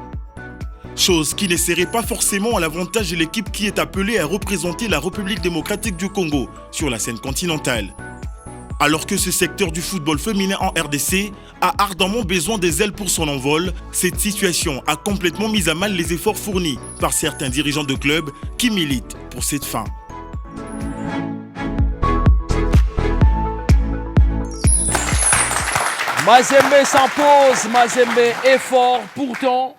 Chose qui ne serait pas forcément à l'avantage de l'équipe qui est appelée à représenter la République démocratique du Congo sur la scène continentale. Alors que ce secteur du football féminin en RDC a ardemment besoin des ailes pour son envol, cette situation a complètement mis à mal les efforts fournis par certains dirigeants de clubs qui militent pour cette fin. Mazembe s'impose, Mazembe est fort, pourtant,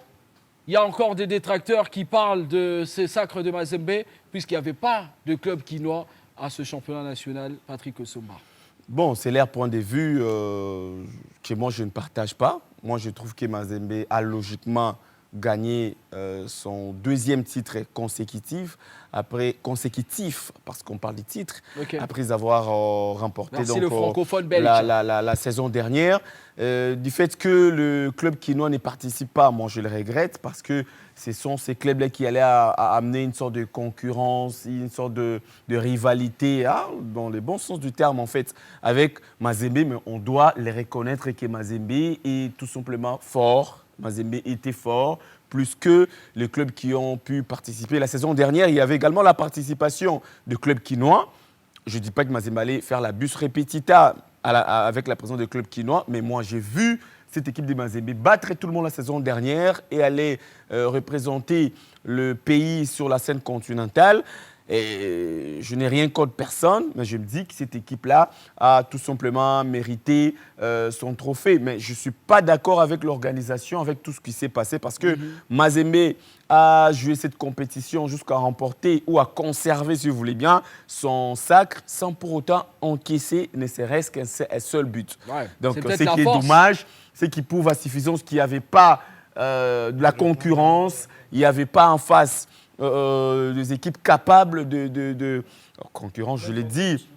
il y a encore des détracteurs qui parlent de ces sacres de Mazembe, puisqu'il n'y avait pas de club quinois à ce championnat national, Patrick Osomba. Bon, c'est leur point de vue que moi je ne partage pas. Moi je trouve que Mazembe a logiquement gagné son deuxième titre consécutif, parce qu'on parle des titres, après avoir remporté donc, le francophone belge. la saison dernière. Du fait que le club quinois ne participe pas, moi je le regrette parce que ce sont ces clubs-là qui allaient à amener une sorte de concurrence, une sorte de rivalité, dans le bon sens du terme en fait, avec Mazembe, mais on doit les reconnaître que Mazembe est tout simplement fort. Mazembe était fort, plus que les clubs qui ont pu participer. La saison dernière, il y avait également la participation de clubs quinois. Je ne dis pas que Mazembe allait faire la bus repetita avec la présence des clubs quinois, mais moi j'ai vu cette équipe de Mazembe battre tout le monde la saison dernière et aller représenter le pays sur la scène continentale. Et je n'ai rien contre personne, mais je me dis que cette équipe-là a tout simplement mérité son trophée. Mais je ne suis pas d'accord avec l'organisation, avec tout ce qui s'est passé, parce que Mazembe a joué cette compétition jusqu'à remporter ou à conserver, si vous voulez bien, son sacre sans pour autant encaisser ne serait-ce qu'un seul but. Ouais, donc ce qui est dommage, c'est qu'il prouve à suffisance qu'il n'y avait pas de la concurrence, il n'y avait pas en face des équipes capables de concurrence, je l'ai dit,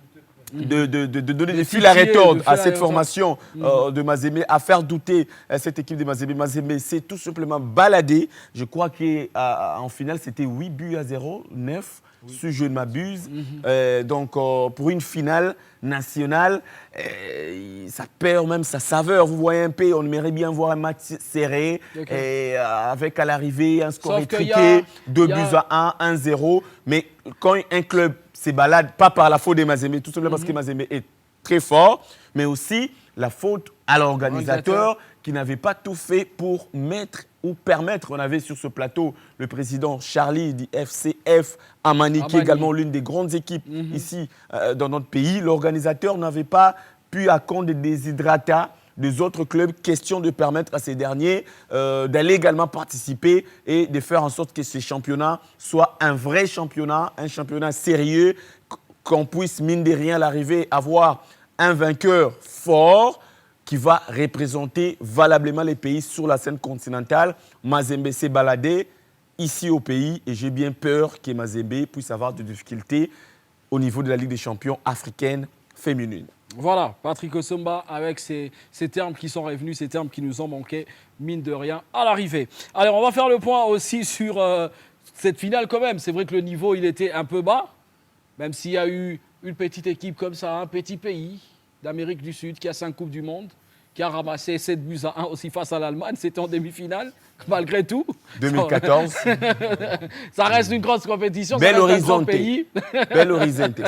de donner des fils à retordre à cette formation de Mazembe, à faire douter cette équipe de Mazembe. Mazembe s'est tout simplement baladé. Je crois qu'en finale, c'était 8-0, 9, si je ne m'abuse. Donc, pour une finale nationale, ça perd même sa saveur. Vous voyez un peu, on aimerait bien voir un match serré, avec à l'arrivée un score étriqué, 2-1, 1-0. Mais quand un club se balade, pas par la faute des Mazembe, tout simplement parce que Mazembe est très fort, mais aussi la faute à l'organisateur qui n'avait pas tout fait pour mettre ou permettre. On avait sur ce plateau le président Charlie du FCF Amani, qui est également l'une des grandes équipes ici dans notre pays. L'organisateur n'avait pas pu à compte des déshydratats des autres clubs, question de permettre à ces derniers d'aller également participer et de faire en sorte que ce championnat soit un vrai championnat, un championnat sérieux, qu'on puisse, mine de rien, l'arriver à avoir un vainqueur fort qui va représenter valablement les pays sur la scène continentale. Mazembe s'est baladé ici au pays et j'ai bien peur que Mazembe puisse avoir des difficultés au niveau de la Ligue des champions africaine féminine. Voilà, Patrick Osomba avec ces termes qui sont revenus, ces termes qui nous ont manqué, mine de rien, à l'arrivée. Alors, on va faire le point aussi sur cette finale quand même. C'est vrai que le niveau, il était un peu bas, même s'il y a eu une petite équipe comme ça, un petit pays d'Amérique du Sud qui a 5 Coupes du Monde, qui a ramassé 7-1 aussi face à l'Allemagne. C'était en demi-finale, malgré tout. 2014. Ça reste une grosse compétition, Bel ça reste un grand Horizonte. pays. Bel Horizonte.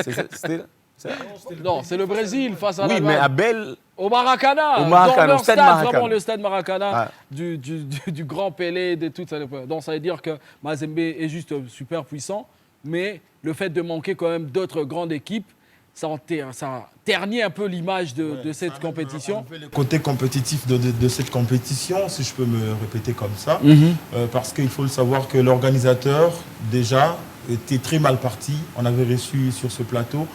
Non, c'est le Brésil face à l'Allemagne. Oui, mais à Bel... Au Maracana, au Maracana, dans leur au stade stade, Maracana. vraiment le stade Maracana, Ah. du grand Pelé, de toute ça. Donc ça veut dire que Mazembe est juste super puissant, mais le fait de manquer quand même d'autres grandes équipes, ça ternit un peu l'image de cette compétition. Le côté compétitif de cette compétition, si je peux me répéter comme ça, parce qu'il faut le savoir que l'organisateur, déjà, était très mal parti. On avait reçu sur ce plateau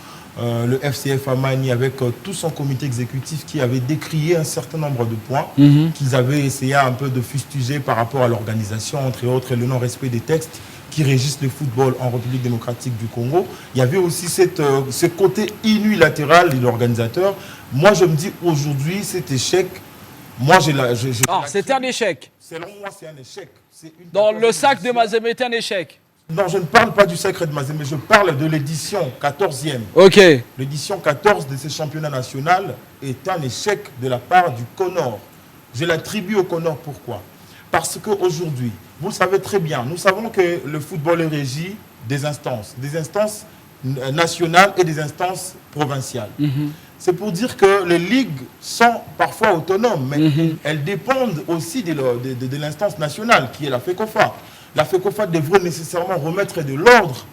le FCF Amani avec tout son comité exécutif qui avait décrié un certain nombre de points qu'ils avaient essayé un peu de fustiger par rapport à l'organisation, entre autres, et le non-respect des textes qui régissent le football en République démocratique du Congo. Il y avait aussi ce côté unilatéral de l'organisateur. Moi, je me dis aujourd'hui, cet échec, moi, c'était un échec. Selon moi, c'est un échec. Dans le sac de Mazembe était un échec. Non, je ne parle pas du sacre de Mazembe, mais je parle de l'édition 14e. Ok. L'édition 14 de ce championnat national est un échec de la part du CONOR. Je l'attribue au CONOR, pourquoi? Parce qu'aujourd'hui, vous le savez très bien, nous savons que le football est régi des instances nationales et des instances provinciales. C'est pour dire que les ligues sont parfois autonomes, mais elles dépendent aussi de l'instance nationale, qui est la FECOFA. La FECOFA devrait nécessairement remettre de l'ordre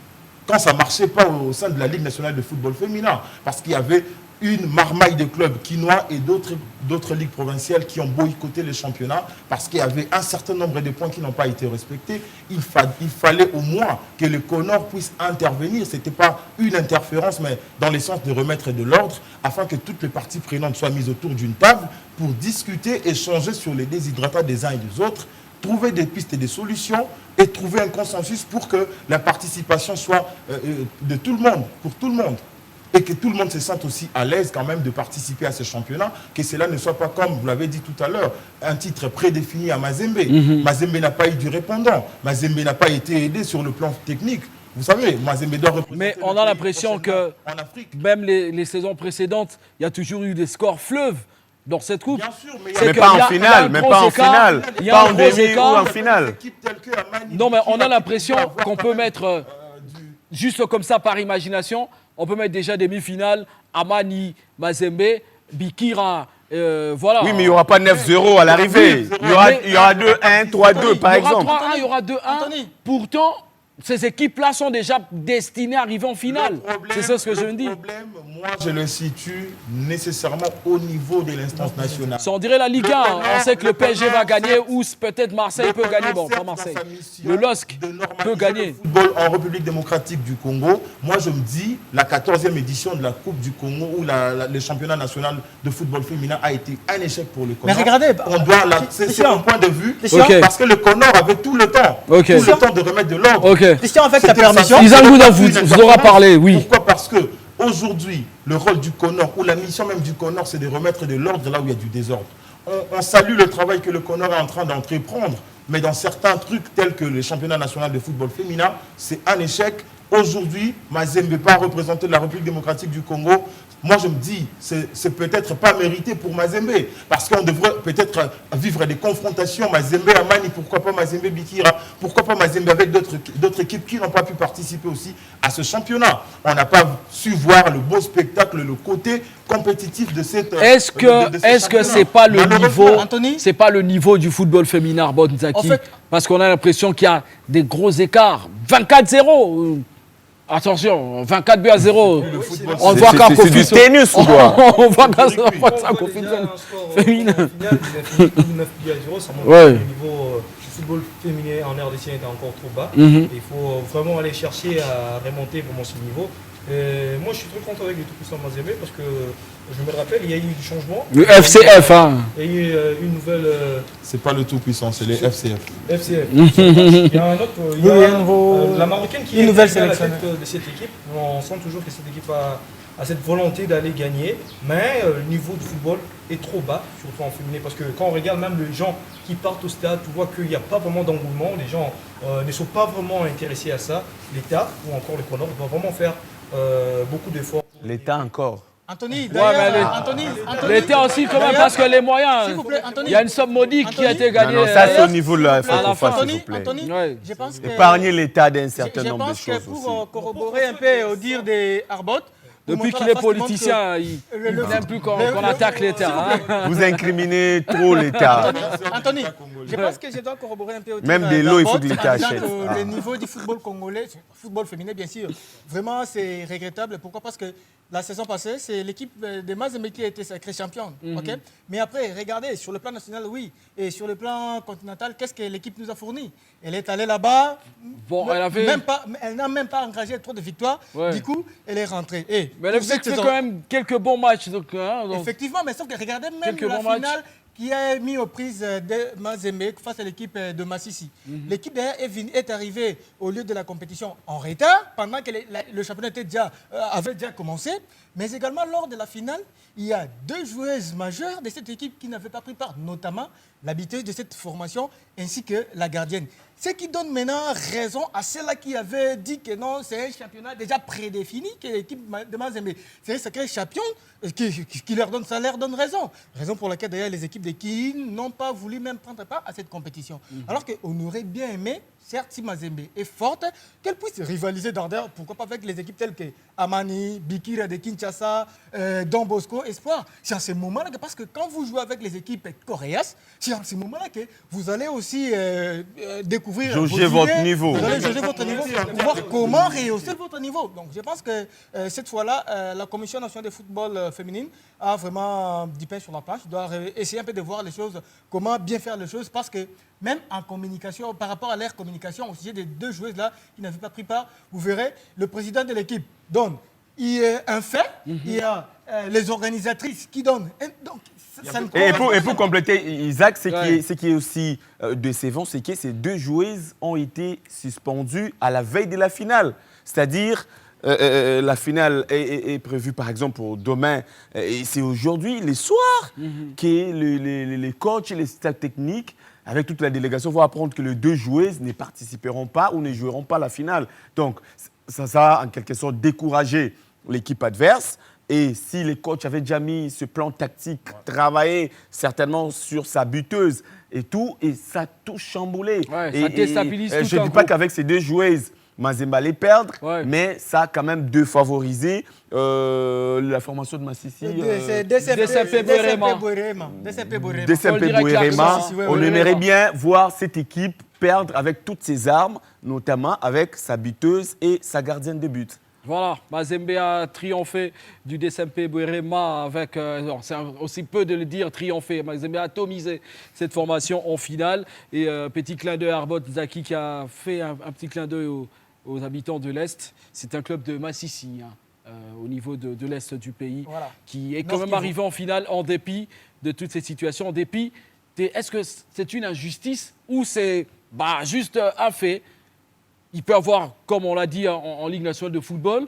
quand ça ne marchait pas au sein de la Ligue nationale de football féminin, parce qu'il y avait une marmaille de clubs quinois et d'autres ligues provinciales qui ont boycotté les championnats parce qu'il y avait un certain nombre de points qui n'ont pas été respectés. Il fallait au moins que le CONOR puisse intervenir. Ce n'était pas une interférence, mais dans le sens de remettre de l'ordre afin que toutes les parties prenantes soient mises autour d'une table pour discuter, échanger sur les déshydratats des uns et des autres, trouver des pistes et des solutions et trouver un consensus pour que la participation soit de tout le monde, pour tout le monde. Et que tout le monde se sente aussi à l'aise quand même de participer à ce championnat, que cela ne soit pas, comme vous l'avez dit tout à l'heure, un titre prédéfini à Mazembe. Mazembe n'a pas eu du répondant, Mazembe n'a pas été aidé sur le plan technique. Vous savez, Mazembe doit représenter. Mais on a l'impression que même les saisons précédentes, il y a toujours eu des scores fleuves dans cette coupe. Bien sûr, mais pas en finale, pas en demi ou en finale. Non, mais on a l'impression qu'on peut mettre, juste comme ça par imagination, on peut mettre déjà demi-finale, Amani, Mazembe, Bikira, voilà. Oui, mais il n'y aura pas 9-0 à l'arrivée. Il y aura 2-1, 3-2 par exemple. Il y aura 2-1. Pourtant, ces équipes-là sont déjà destinées à arriver en finale. C'est ça ce que je me dis. Le problème, moi, je le situe nécessairement au niveau de l'instance nationale. On dirait la Ligue 1. On sait que le PSG va gagner ou peut-être Marseille peut gagner. Bon, pas Marseille. Le LOSC peut gagner. Le football en République démocratique du Congo, moi, je me dis, la 14e édition de la Coupe du Congo où le championnat national de football féminin a été un échec pour le CONOR. Mais regardez, c'est mon point de vue. Okay. Parce que le CONOR avait tout le temps. Okay. Tout le temps de remettre de l'ordre. Okay. Christian, avec ta permission. Isaac vous aura parlé, oui. Pourquoi? Parce que aujourd'hui, le rôle du CONOR, ou la mission même du CONOR, c'est de remettre de l'ordre là où il y a du désordre. On salue le travail que le CONOR est en train d'entreprendre, mais dans certains trucs tels que le championnat national de football féminin, c'est un échec. Aujourd'hui, Mazembe pas représenté la République démocratique du Congo. Moi, je me dis, c'est peut-être pas mérité pour Mazembe, parce qu'on devrait peut-être vivre des confrontations. Mazembe, Amani, pourquoi pas Mazembe, Bikira, pourquoi pas Mazembe avec d'autres équipes qui n'ont pas pu participer aussi à ce championnat. On n'a pas su voir le beau spectacle, le côté compétitif de cette. Est-ce que c'est pas le niveau, c'est pas le niveau du football féminin, Bonzaki, en fait, parce qu'on a l'impression qu'il y a des gros écarts, 24-0. Attention, 24 buts à 0. On voit qu'en c'est du tennis ou quoi? On voit qu'en féminin. 9 buts à 0, ça montre que le niveau du football féminin en RDC était encore trop bas. Il faut vraiment aller chercher à remonter vraiment ce niveau. Moi, je suis très content avec les tout-puissants Mazembe parce que je me rappelle, il y a eu du changement. Le FCF, hein. Il y a eu une nouvelle. C'est pas le tout-puissant, c'est les FCF. FCF. Il y a un autre. Il y a la Marocaine qui est nouvelle à la tête de cette équipe. On sent toujours que cette équipe a cette volonté d'aller gagner, mais le niveau du football est trop bas, surtout en féminin, parce que quand on regarde même les gens qui partent au stade, tu vois qu'il n'y a pas vraiment d'engouement, les gens ne sont pas vraiment intéressés à ça. L'État ou encore le CONOR doit vraiment faire beaucoup d'efforts. L'État encore. Anthony, l'État aussi quand même, parce que les moyens, s'il vous plaît, Anthony, il y a une somme modique qui a été gagnée. Non, ça c'est au niveau de la FECOFA, s'il vous plaît. Anthony, je pense que épargnez l'État d'un certain nombre de choses. Je pense que pour corroborer un peu au dire des Arbot, depuis qu'il est politicien, il n'aime plus qu'on attaque l'État. Vous incriminez trop l'État. Anthony, je pense que je dois corroborer un peu au dire même des lots, il faut que l'État achète. Le niveau du football congolais, football féminin bien sûr, vraiment c'est regrettable. Pourquoi? Parce que la saison passée, c'est l'équipe de Mazembe qui a été sacrée championne. Ok. Mais après, regardez, sur le plan national, oui. Et sur le plan continental, qu'est-ce que l'équipe nous a fourni? Elle est allée là-bas. Bon, Elle n'a même pas engagé trop de victoires. Ouais. Du coup, elle est rentrée. Mais elle a fait quand même quelques bons matchs. Donc. Effectivement, mais sauf que regardez même Quelques la bons matchs. finale qui a mis aux prises de Mazembe face à l'équipe de Massissi. L'équipe d'ailleurs est arrivée au lieu de la compétition en retard, pendant que le championnat avait déjà commencé. Mais également, lors de la finale, il y a 2 joueuses majeures de cette équipe qui n'avaient pas pris part, notamment l'habitude de cette formation ainsi que la gardienne. Ce qui donne maintenant raison à ceux-là qui avaient dit que non, c'est un championnat déjà prédéfini, que l'équipe de Mazembe, c'est un sacré champion, qui leur donne, ça leur donne raison. Raison pour laquelle d'ailleurs les équipes de Kin n'ont pas voulu même prendre part à cette compétition. Alors qu'on aurait bien aimé, certes, si Mazembe est forte, qu'elle puisse rivaliser d'ardeur, pourquoi pas avec les équipes telles que Amani, Bikira de Kinshasa, Don Bosco, Espoir. C'est en ce moment-là que, parce que quand vous jouez avec les équipes coréennes, c'est en ce moment-là que vous allez aussi découvrir jauger votre niveau. Vous allez jauger votre niveau, voir comment rehausser votre niveau. Donc je pense que cette fois-là, la Commission nationale de football féminine a vraiment du pain sur la planche. Doit essayer un peu de voir les choses, comment bien faire les choses, parce que même en communication, par rapport à leur communication, au sujet des 2 joueuses-là qui n'avaient pas pris part, vous verrez, le président de l'équipe donne un fait, il y a les organisatrices qui donnent. Donc, et pour compléter, Isaac, ce qui est aussi décevant, c'est que ces 2 joueuses ont été suspendues à la veille de la finale. C'est-à-dire, la finale est prévue, par exemple, pour demain. Et c'est aujourd'hui, les soirs, que les coachs et les staffs techniques, avec toute la délégation, vont apprendre que les 2 joueuses ne participeront pas ou ne joueront pas la finale. Donc, ça a en quelque sorte découragé l'équipe adverse. Et si les coachs avaient déjà mis ce plan tactique, travaillé certainement sur sa buteuse et tout, et ça a tout chamboulé. Ça déstabilise tout. Je ne dis pas qu'avec ces 2 joueuses, Mazembe allait perdre, mais ça a quand même défavorisé la formation de Massissi. DCP Boerema. On aimerait bien voir cette équipe perdre avec toutes ses armes, notamment avec sa buteuse et sa gardienne de but. Voilà, Mazembe a triomphé du DSMP Boerema avec, c'est aussi peu de le dire, triomphé. Mazembe a atomisé cette formation en finale. Et petit clin d'œil à Arbot Zaki qui a fait un petit clin d'œil aux habitants de l'Est. C'est un club de Massissi, au niveau de l'Est du pays, qui est quand même arrivé en finale en dépit de toutes ces situations. En dépit, est-ce que c'est une injustice ou c'est juste un fait? Il peut avoir, comme on l'a dit en Ligue nationale de football,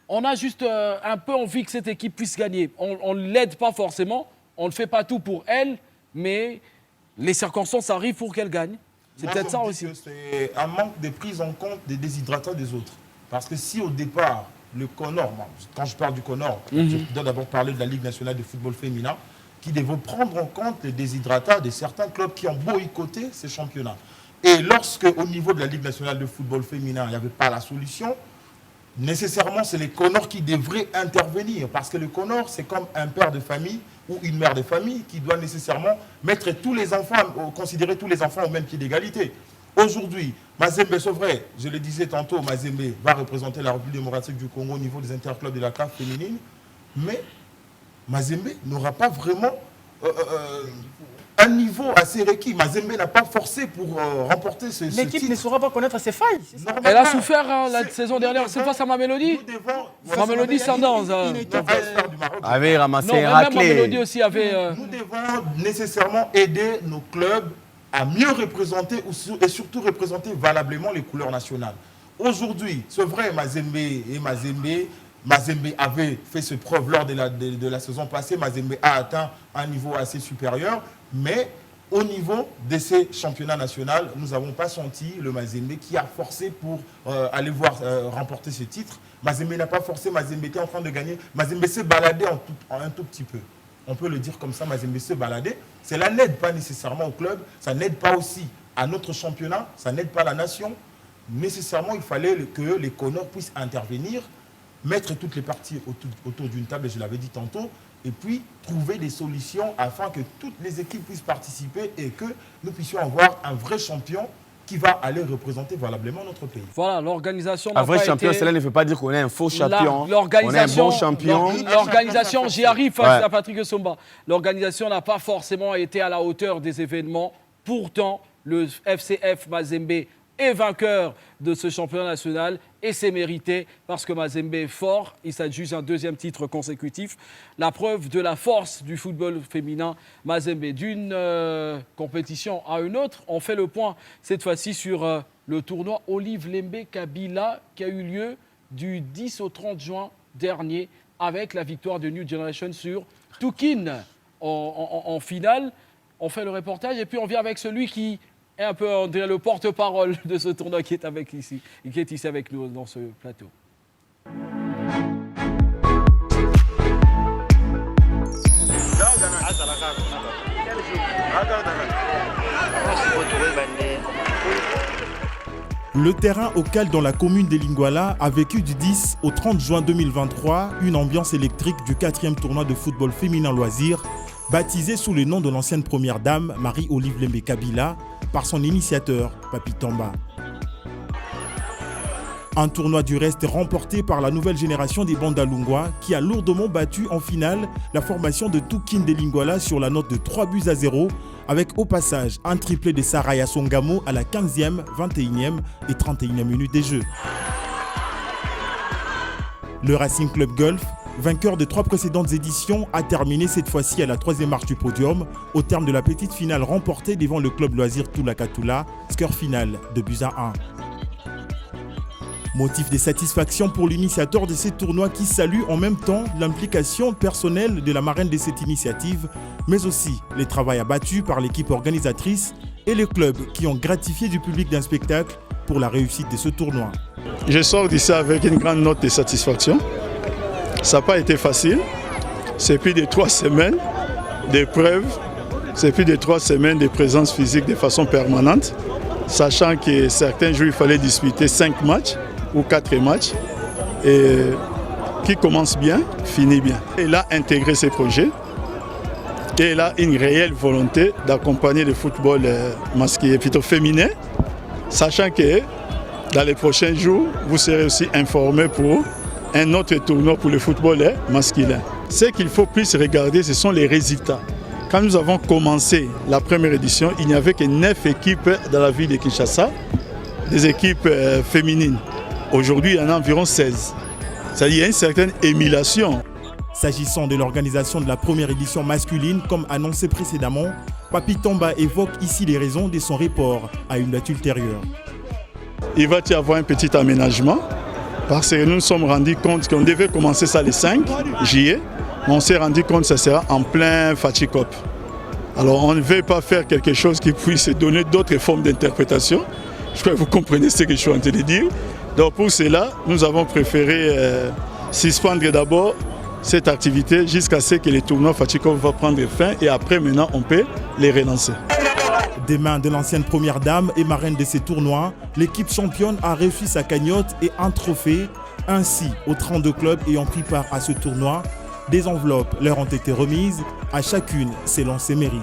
on a juste un peu envie que cette équipe puisse gagner. On ne l'aide pas forcément, on ne fait pas tout pour elle, mais les circonstances arrivent pour qu'elle gagne. C'est peut-être ça aussi. C'est un manque de prise en compte des déshydratants des autres. Parce que si au départ, le CONOR, quand je parle du CONOR, je dois d'abord parler de la Ligue nationale de football féminin, qui devait prendre en compte les déshydratants de certains clubs qui ont boycotté ces championnats. Et lorsque, au niveau de la Ligue nationale de football féminin, il n'y avait pas la solution, nécessairement, c'est les CONOR qui devraient intervenir. Parce que le CONOR, c'est comme un père de famille ou une mère de famille qui doit nécessairement mettre tous les enfants, considérer tous les enfants au même pied d'égalité. Aujourd'hui, Mazembe, c'est vrai, je le disais tantôt, Mazembe va représenter la République démocratique du Congo au niveau des interclubs de la CAF féminine, mais Mazembe n'aura pas vraiment un niveau assez requis. Mazembe n'a pas forcé pour remporter ce titre. L'équipe ne saura pas connaître ses failles. Elle a souffert la saison dernière. C'est face à Mamelodi. Mamelodi Sundowns. Avait ramassé un raclé. Mamelodi aussi avait... Nous devons nécessairement aider nos clubs à mieux représenter et surtout représenter valablement les couleurs nationales. Aujourd'hui, c'est vrai, Mazembe avait fait ses preuves lors de la saison passée. Mazembe a atteint un niveau assez supérieur. Mais au niveau de ces championnats nationaux, nous n'avons pas senti le Mazembe qui a forcé pour aller voir remporter ce titre. Mazembe n'a pas forcé, Mazembe était en train de gagner. Mazembe s'est baladé un tout petit peu. On peut le dire comme ça, Mazembe s'est baladé. Cela n'aide pas nécessairement au club, ça n'aide pas aussi à notre championnat, ça n'aide pas la nation. Nécessairement, il fallait que les CONOR puissent intervenir, mettre toutes les parties autour d'une table, je l'avais dit tantôt, et puis trouver des solutions afin que toutes les équipes puissent participer et que nous puissions avoir un vrai champion qui va aller représenter valablement notre pays. Voilà, l'organisation Un n'a vrai pas champion, été... cela ne veut pas dire qu'on est un faux champion. On est un L'organisation, bon champion. l'organisation, j'y arrive face Ouais. à Patrick Somba. L'organisation n'a pas forcément été à la hauteur des événements. Pourtant, le FCF Mazembe est vainqueur de ce championnat national et c'est mérité parce que Mazembe est fort. Il s'adjuge un deuxième titre consécutif. La preuve de la force du football féminin Mazembe. D'une compétition à une autre, on fait le point cette fois-ci sur le tournoi Olive Lembe Kabila qui a eu lieu du 10 au 30 juin dernier avec la victoire de New Generation sur Tukin en finale. On fait le reportage et puis on vient avec celui qui est un peu, on dirait, le porte-parole de ce tournoi qui est ici avec nous dans ce plateau. Le terrain auquel dans la commune de Linguala a vécu du 10 au 30 juin 2023 une ambiance électrique du 4e tournoi de football féminin loisir, baptisé sous le nom de l'ancienne première dame Marie-Olive Lembe Kabila par son initiateur, Papi Tamba. Un tournoi du reste remporté par la nouvelle génération des Bandalungwa qui a lourdement battu en finale la formation de Tukin de Linguala sur la note de 3-0 avec au passage un triplé de Saraya Songamo à la 15e, 21e et 31e minute des jeux. Le Racing Club Golf, vainqueur de 3 précédentes éditions, a terminé cette fois-ci à la 3e marche du podium au terme de la petite finale remportée devant le club loisir Toula-Katula, score final de buts à 1. Motif de satisfaction pour l'initiateur de ces tournois qui salue en même temps l'implication personnelle de la marraine de cette initiative, mais aussi le travail abattu par l'équipe organisatrice et les clubs qui ont gratifié du public d'un spectacle pour la réussite de ce tournoi. Je sors d'ici avec une grande note de satisfaction. Ça n'a pas été facile. C'est plus de 3 semaines d'épreuves, c'est plus de 3 semaines de présence physique de façon permanente, sachant que certains jours il fallait disputer 5 matchs ou 4 matchs. Et qui commence bien, finit bien. Elle a intégré ces projets et elle a une réelle volonté d'accompagner le football masculin, plutôt féminin, sachant que dans les prochains jours, vous serez aussi informés pour un autre tournoi pour le football masculin. Ce qu'il faut plus regarder, ce sont les résultats. Quand nous avons commencé la première édition, il n'y avait que 9 équipes dans la ville de Kinshasa, des équipes féminines. Aujourd'hui, il y en a environ 16. C'est-à-dire qu'il y a une certaine émulation. S'agissant de l'organisation de la première édition masculine, comme annoncé précédemment, Papi Tamba évoque ici les raisons de son report à une date ultérieure. Il va y avoir un petit aménagement parce que nous nous sommes rendus compte qu'on devait commencer ça le 5 juillet. On s'est rendu compte que ça sera en plein Fatikop. Alors on ne veut pas faire quelque chose qui puisse donner d'autres formes d'interprétation. Je crois que vous comprenez ce que je suis en train de dire. Donc pour cela, nous avons préféré suspendre d'abord cette activité jusqu'à ce que le tournoi Fatikop va prendre fin et après maintenant on peut les relancer. Des mains de l'ancienne première dame et marraine de ces tournois, l'équipe championne a reçu sa cagnotte et un trophée. Ainsi, aux 32 clubs ayant pris part à ce tournoi, des enveloppes leur ont été remises, à chacune selon ses mérites.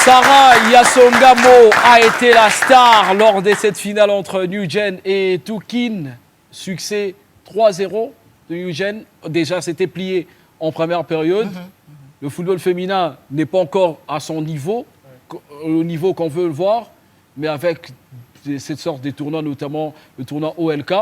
Sarah Yassongamo a été la star lors de cette finale entre New Gen et Tukin. Succès 3-0 de New Gen. Déjà, c'était plié en première période. Le football féminin n'est pas encore à son niveau, au niveau qu'on veut le voir, mais avec cette sorte de tournois, notamment le tournoi OLK,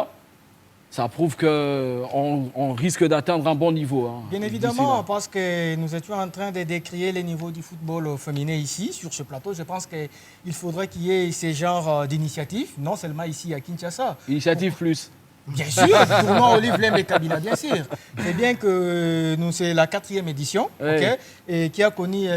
ça prouve qu'on risque d'atteindre un bon niveau. Hein, bien évidemment, parce que nous étions en train de décrire les niveaux du football féminin ici, sur ce plateau. Je pense qu'il faudrait qu'il y ait ce genre d'initiatives, non seulement ici à Kinshasa. Initiative plus. Bien sûr, le tournoi Olive Lembe Kabila, bien sûr. C'est bien que nous, c'est la 4e édition, Oui. okay, et qui a connu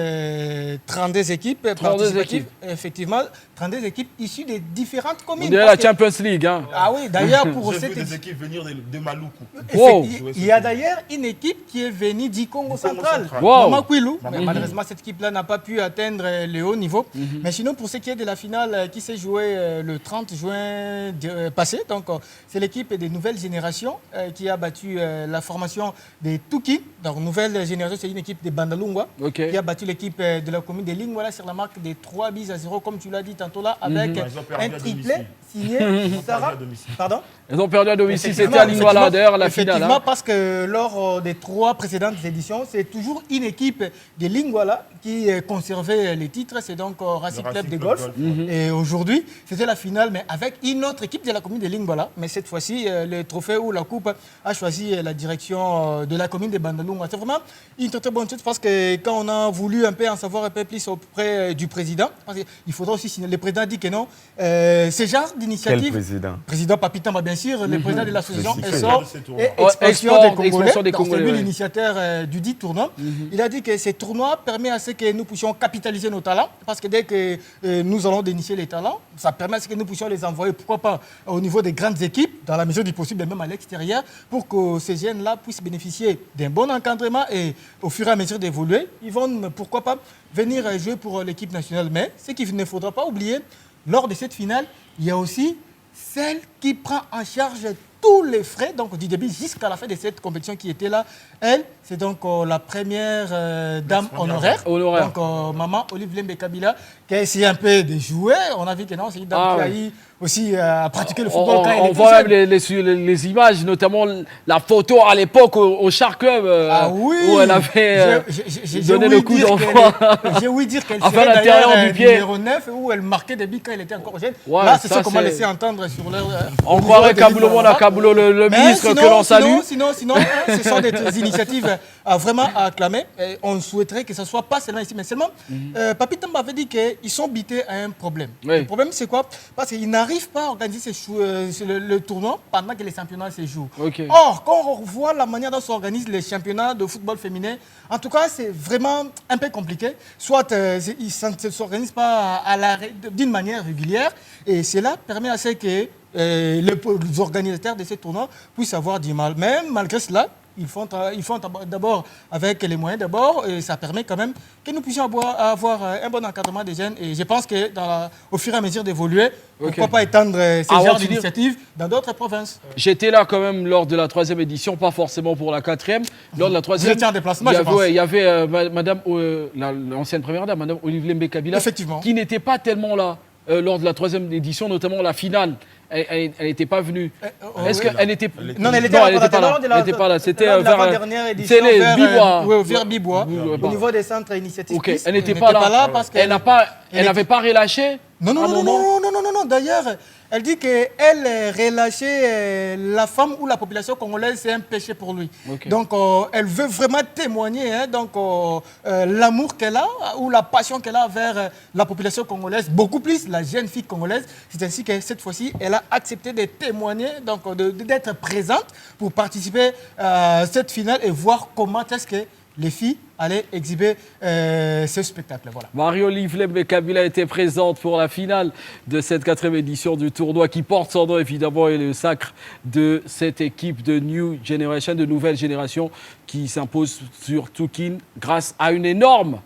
32 équipes. 32 équipes. Effectivement, 32 équipes issues des différentes communes. On dirait la Champions League. Hein. Ah oui, d'ailleurs, pour J'ai cette vu des équipes venir de Maluku. Wow. Il y a d'ailleurs une équipe qui est venue du Congo central, Wow. Mama Kwilu. Mais malheureusement, cette équipe-là n'a pas pu atteindre le haut niveau. Mais sinon, pour ce qui est de la finale qui s'est jouée le 30 juin passé, donc c'est l'équipe l'équipe des nouvelles générations qui a battu la formation des Tuki. Donc, nouvelle génération, c'est une équipe de Bandalungwa qui a battu l'équipe de la commune de Lingwala sur la marque des 3-0, comme tu l'as dit tantôt là, avec un triplé signé Sarah. Pardon? Ils ont perdu à domicile, c'était à Lingwala d'ailleurs la finale. Effectivement, parce que lors des 3 précédentes éditions, c'est toujours une équipe de Lingwala qui conservait les titres, c'est donc Racing Club de Golf. Et aujourd'hui, c'était la finale, mais avec une autre équipe de la commune de Lingwala. Mais cette fois-ci, le trophée ou la coupe a choisi la direction de la commune de Bandalungwa. C'est vraiment une très bonne chose parce que quand on a voulu un peu en savoir un peu plus auprès du président, parce qu'il faudra aussi signaler, le président dit que non, ce genre d'initiative... Quel président? Président Papitamba, bien sûr, le président de l'association Essor et Expansion des Congolais, c'est lui l'initiateur du dit tournoi. Il a dit que ces tournois permettent à ce que nous puissions capitaliser nos talents, parce que dès que nous allons dénicher les talents, ça permet à ce que nous puissions les envoyer, pourquoi pas, au niveau des grandes équipes, dans la mesure du possible, et même à l'extérieur, pour que ces jeunes-là puissent bénéficier d'un bon encadrement et au fur et à mesure d'évoluer, ils vont, pourquoi pas, venir jouer pour l'équipe nationale. Mais ce qu'il ne faudra pas oublier, lors de cette finale, il y a aussi celle qui prend en charge tous les frais, donc du début jusqu'à la fin de cette compétition qui était là. Elle, c'est donc la première dame honoraire. Donc maman Olive Lembe Kabila, qui a essayé un peu de jouer. On a vu que non, c'est une dame qui a eu aussi à pratiquer le football. On voit même les images, notamment la photo à l'époque au Char Club où elle avait donné le coup d'envoi. J'ai ouï dire qu'elle serait d'ailleurs numéro 9 où elle marquait des buts quand elle était encore jeune. Là, c'est ce qu'on m'a laissé entendre sur leur... On croirait Kaboulo le ministre que l'on salue. Sinon, ce sont des initiatives vraiment à acclamer. Et on souhaiterait que ce ne soit pas seulement ici, mais seulement... Papi Tamba avait dit qu'ils sont bités à un problème. Le problème, c'est quoi? Parce qu'ils n'arrivent pas à organiser le tournoi pendant que les championnats se jouent. Or, quand on voit la manière dont s'organisent les championnats de football féminin, en tout cas, c'est vraiment un peu compliqué. Soit ils ne s'organisent pas d'une manière régulière, et cela permet à ce que les organisateurs de ces tournois puissent avoir du mal. Mais malgré cela, ils font d'abord avec les moyens d'abord, et ça permet quand même que nous puissions avoir un bon encadrement des jeunes. Et je pense que au fur et à mesure d'évoluer, pourquoi pas étendre ces genres d'initiatives dans d'autres provinces. J'étais là quand même lors de la 3e édition, pas forcément pour la 4e. Lors de la 3e, vous étiez en déplacement, il y avait madame, l'ancienne première dame, madame Olive Lembe Kabila, qui n'était pas tellement là lors de la 3e édition, notamment la finale. Elle n'était pas venue. Est-ce qu'elle était... Non, elle n'était pas là. C'était l'avant-dernière édition vers Bibois, au niveau des centres initiatives. Elle n'était pas là parce qu'elle n'avait pas relâché. Non. D'ailleurs, elle dit qu'elle relâcher la femme ou la population congolaise, c'est un péché pour lui. Donc, elle veut vraiment témoigner l'amour qu'elle a ou la passion qu'elle a vers la population congolaise, beaucoup plus la jeune fille congolaise. C'est ainsi que cette fois-ci, elle a accepté de témoigner, donc d'être présente pour participer à cette finale et voir comment est-ce que les filles allaient exhiber ce spectacle. Voilà. Marie-Olive Lembe Kabila était présente pour la finale de cette 4e édition du tournoi qui porte son nom évidemment et le sacre de cette équipe de New Generation, de nouvelle génération qui s'impose sur Tukin grâce à une énorme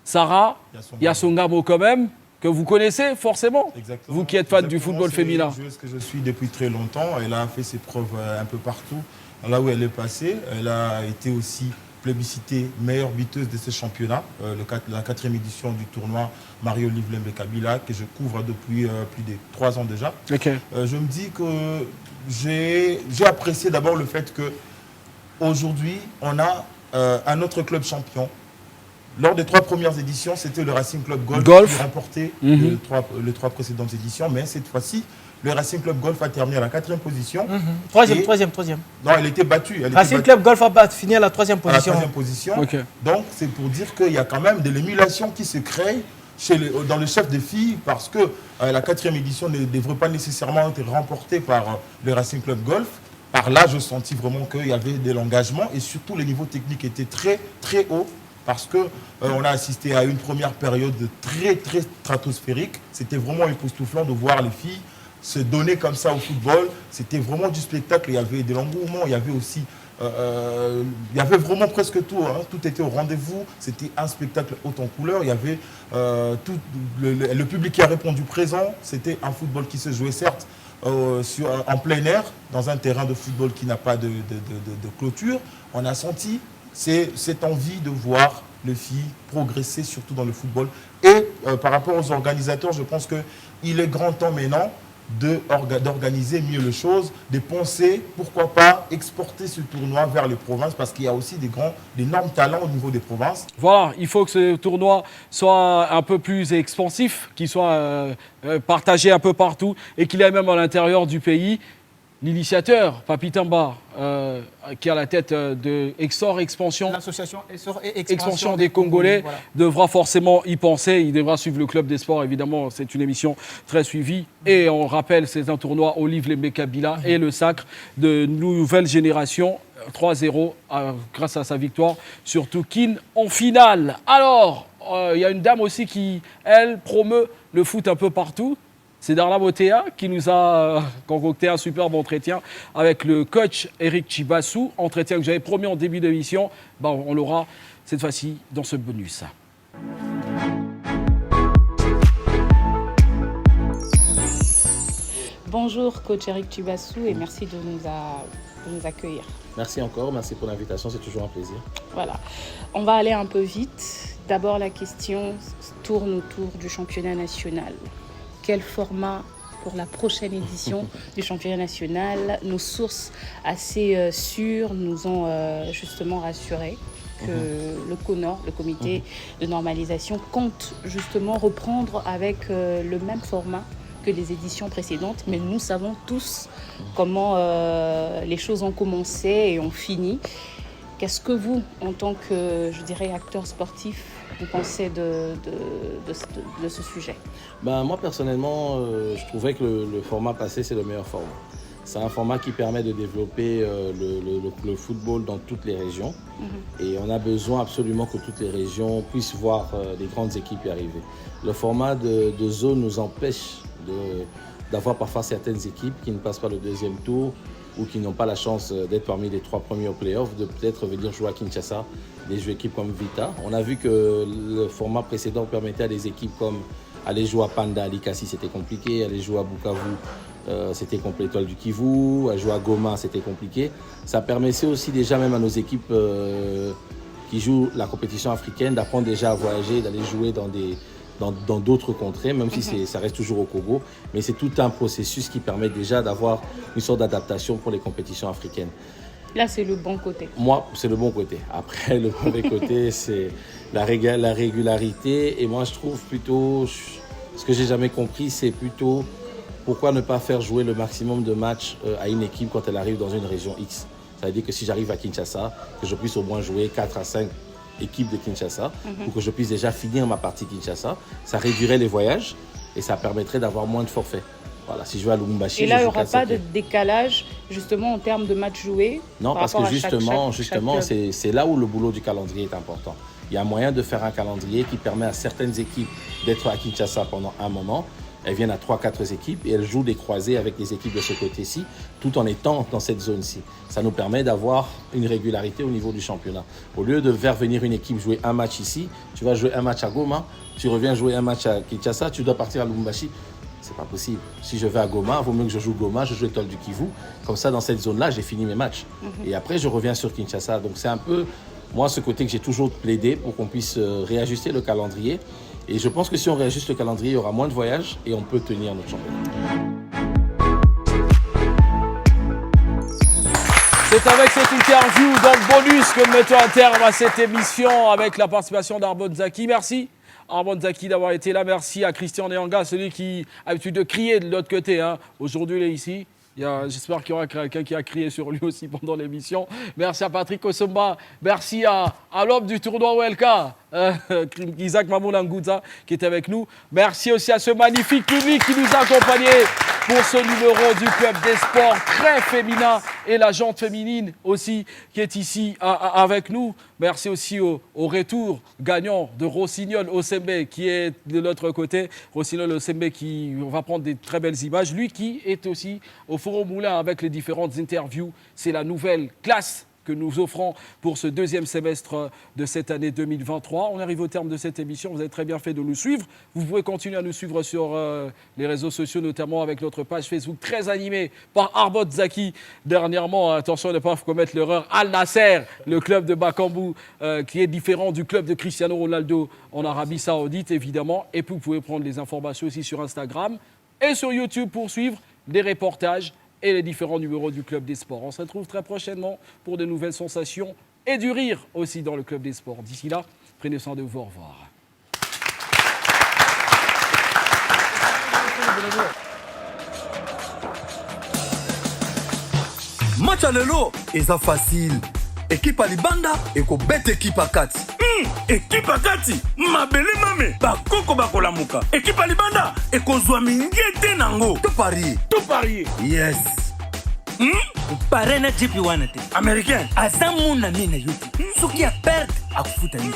Sarah Yassongamo quand même, que vous connaissez forcément. Vous qui êtes fan du football féminin. C'est une joueuse que je suis depuis très longtemps. Elle a fait ses preuves un peu partout. Là où elle est passée, elle a été aussi plébiscitée meilleure buteuse de ce championnat, la 4e édition du tournoi Marie-Olive Lembe Kabila, que je couvre depuis plus de 3 ans déjà. Je me dis que j'ai apprécié d'abord le fait qu'aujourd'hui, on a un autre club champion. Lors des 3 premières éditions, c'était le Racing Club Golf qui remportait les 3 précédentes éditions, mais cette fois-ci, le Racing Club Golf a terminé à la 4e position. Troisième. Non, elle était battue. Racing Club Golf a fini à la 3e position. À la 3e position. Donc, c'est pour dire qu'il y a quand même de l'émulation qui se crée dans le chef des filles, parce que la 4e édition ne devrait pas nécessairement être remportée par le Racing Club Golf. Par là, je sentis vraiment qu'il y avait de l'engagement et surtout les niveaux techniques étaient très, très hauts. Parce qu'on a assisté à une première période très, très stratosphérique. C'était vraiment époustouflant de voir les filles se donner comme ça au football. C'était vraiment du spectacle. Il y avait de l'engouement, il y avait aussi... il y avait vraiment presque tout. Tout était au rendez-vous. C'était un spectacle haut en couleur. Il y avait le public qui a répondu présent. C'était un football qui se jouait certes en plein air, dans un terrain de football qui n'a pas de clôture, on a senti cette envie de voir les filles progresser, surtout dans le football. Et par rapport aux organisateurs, je pense qu'il est grand temps maintenant d'organiser mieux les choses, de penser, pourquoi pas, exporter ce tournoi vers les provinces, parce qu'il y a aussi d'énormes talents au niveau des provinces. Voilà, il faut que ce tournoi soit un peu plus expansif, qu'il soit partagé un peu partout et qu'il y ait même à l'intérieur du pays. L'initiateur, Papi Tamba, qui est à la tête de Exor Expansion, l'association Exor et Expansion des Congolais, voilà, devra forcément y penser. Il devra suivre le club des sports, évidemment. C'est une émission très suivie. Et on rappelle, c'est un tournoi Olive Lembe Kabila et le sacre de nouvelle génération 3-0 grâce à sa victoire sur Toukine en finale. Alors, il y a une dame aussi qui, elle, promeut le foot un peu partout. C'est Darla Botea qui nous a concocté un superbe entretien avec le coach Eric Chibassou. Entretien que j'avais promis en début d'émission. On l'aura cette fois-ci dans ce bonus. Bonjour coach Eric Chibassou et merci de nous accueillir. Merci encore, merci pour l'invitation, c'est toujours un plaisir. Voilà, on va aller un peu vite. D'abord la question tourne autour du championnat national. Quel format pour la prochaine édition du championnat national? Nos sources assez sûres nous ont justement rassuré que le CONOR, le comité de normalisation, compte justement reprendre avec le même format que les éditions précédentes. Mais nous savons tous comment les choses ont commencé et ont fini. Qu'est-ce que vous, en tant que, je dirais, acteur sportif, vous pensez de ce sujet? Moi, personnellement, je trouvais que le format passé, c'est le meilleur format. C'est un format qui permet de développer le football dans toutes les régions. Et on a besoin absolument que toutes les régions puissent voir les grandes équipes y arriver. Le format de zone nous empêche d'avoir parfois certaines équipes qui ne passent pas le deuxième tour ou qui n'ont pas la chance d'être parmi les 3 premiers au play-off, de peut-être venir jouer à Kinshasa, des équipes comme Vita. On a vu que le format précédent permettait à des équipes comme aller jouer à Panda, à Likasi, c'était compliqué, aller jouer à Bukavu, c'était compliqué, Étoile du Kivu, à jouer à Goma, c'était compliqué. Ça permettait aussi déjà même à nos équipes qui jouent la compétition africaine d'apprendre déjà à voyager, d'aller jouer dans d'autres contrées, même si ça reste toujours au Congo. Mais c'est tout un processus qui permet déjà d'avoir une sorte d'adaptation pour les compétitions africaines. Là, c'est le bon côté. Moi, c'est le bon côté. Après, le mauvais côté, c'est la régularité. Et moi, je trouve plutôt, ce que j'ai jamais compris, c'est plutôt pourquoi ne pas faire jouer le maximum de matchs à une équipe quand elle arrive dans une région X. Ça veut dire que si j'arrive à Kinshasa, que je puisse au moins jouer 4 à 5 équipe de Kinshasa pour que je puisse déjà finir ma partie Kinshasa. Ça réduirait les voyages et ça permettrait d'avoir moins de forfaits. Voilà, si je vais à Lubumbashi, et là, il n'y aura pas de décalage justement en termes de matchs joués? Non, parce que justement, c'est là où le boulot du calendrier est important. Il y a moyen de faire un calendrier qui permet à certaines équipes d'être à Kinshasa pendant un moment. Elles viennent à 3-4 équipes et elles jouent des croisés avec les équipes de ce côté-ci, tout en étant dans cette zone-ci. Ça nous permet d'avoir une régularité au niveau du championnat. Au lieu de faire venir une équipe jouer un match ici, tu vas jouer un match à Goma, tu reviens jouer un match à Kinshasa, tu dois partir à Lubumbashi. C'est pas possible. Si je vais à Goma, il vaut mieux que je joue Goma, je joue Étoile du Kivu. Comme ça, dans cette zone-là, j'ai fini mes matchs. Et après, je reviens sur Kinshasa. Donc c'est un peu, moi, ce côté que j'ai toujours plaidé pour qu'on puisse réajuster le calendrier. Et je pense que si on réajuste le calendrier, il y aura moins de voyages et on peut tenir notre championnat. C'est avec cette interview dans le bonus que nous mettons un terme à cette émission avec la participation d'Arbon Zaki. Merci Arbon Zaki d'avoir été là. Merci à Christian Neanga, celui qui a l'habitude de crier de l'autre côté. Aujourd'hui, il est ici. J'espère qu'il y aura quelqu'un qui a crié sur lui aussi pendant l'émission. Merci à Patrick Osomba. Merci à l'homme du tournoi OLK, Isaac Mamoulangouza, qui est avec nous. Merci aussi à ce magnifique public qui nous a accompagnés pour ce numéro du Club des Sports très féminin et la jante féminine aussi qui est ici avec nous. Merci aussi au retour gagnant de Rossignol Osembe qui est de l'autre côté. Rossignol Osembe qui va prendre des très belles images. Lui qui est aussi au Forum Moulin avec les différentes interviews. C'est la nouvelle classe que nous offrons pour ce deuxième semestre de cette année 2023. On arrive au terme de cette émission. Vous avez très bien fait de nous suivre. Vous pouvez continuer à nous suivre sur les réseaux sociaux, notamment avec notre page Facebook très animée par Arbot Zaki. Dernièrement, attention à ne pas commettre l'erreur, Al Nasser, le club de Bakambu, qui est différent du club de Cristiano Ronaldo en Arabie Saoudite, évidemment. Et puis, vous pouvez prendre les informations aussi sur Instagram et sur YouTube pour suivre des reportages et les différents numéros du Club des Sports. On se retrouve très prochainement pour de nouvelles sensations et du rire aussi dans le Club des Sports. D'ici là, prenez soin de vous. Au revoir. Match à lelo eza facile. Équipe à Libanda et ko bête équipe à 4. Équipe à kati mabele mame bakoko bakolamuka. Équipe à Libanda ekozwa mingete nango. Tout parier. Yes. pare na jipi wana te américain aza muna mina yote soki ya perte akufuta yo.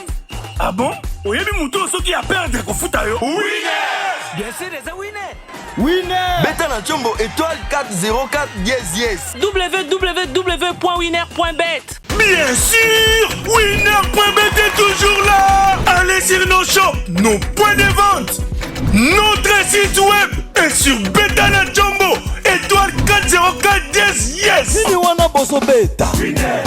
Ah bon? Oyebi muto soki ya perdre kofuta yo. Winner! Bien sûr eza winner. Winner! Beta na Chombo étoile 404 yes. www.winner.bet. Bien sûr, Winner.bet est toujours là. Allez sur nos shops, nos points de vente, notre site web et sur Betana Jumbo étoile 404 yes. Sini wana boso beta. Winner.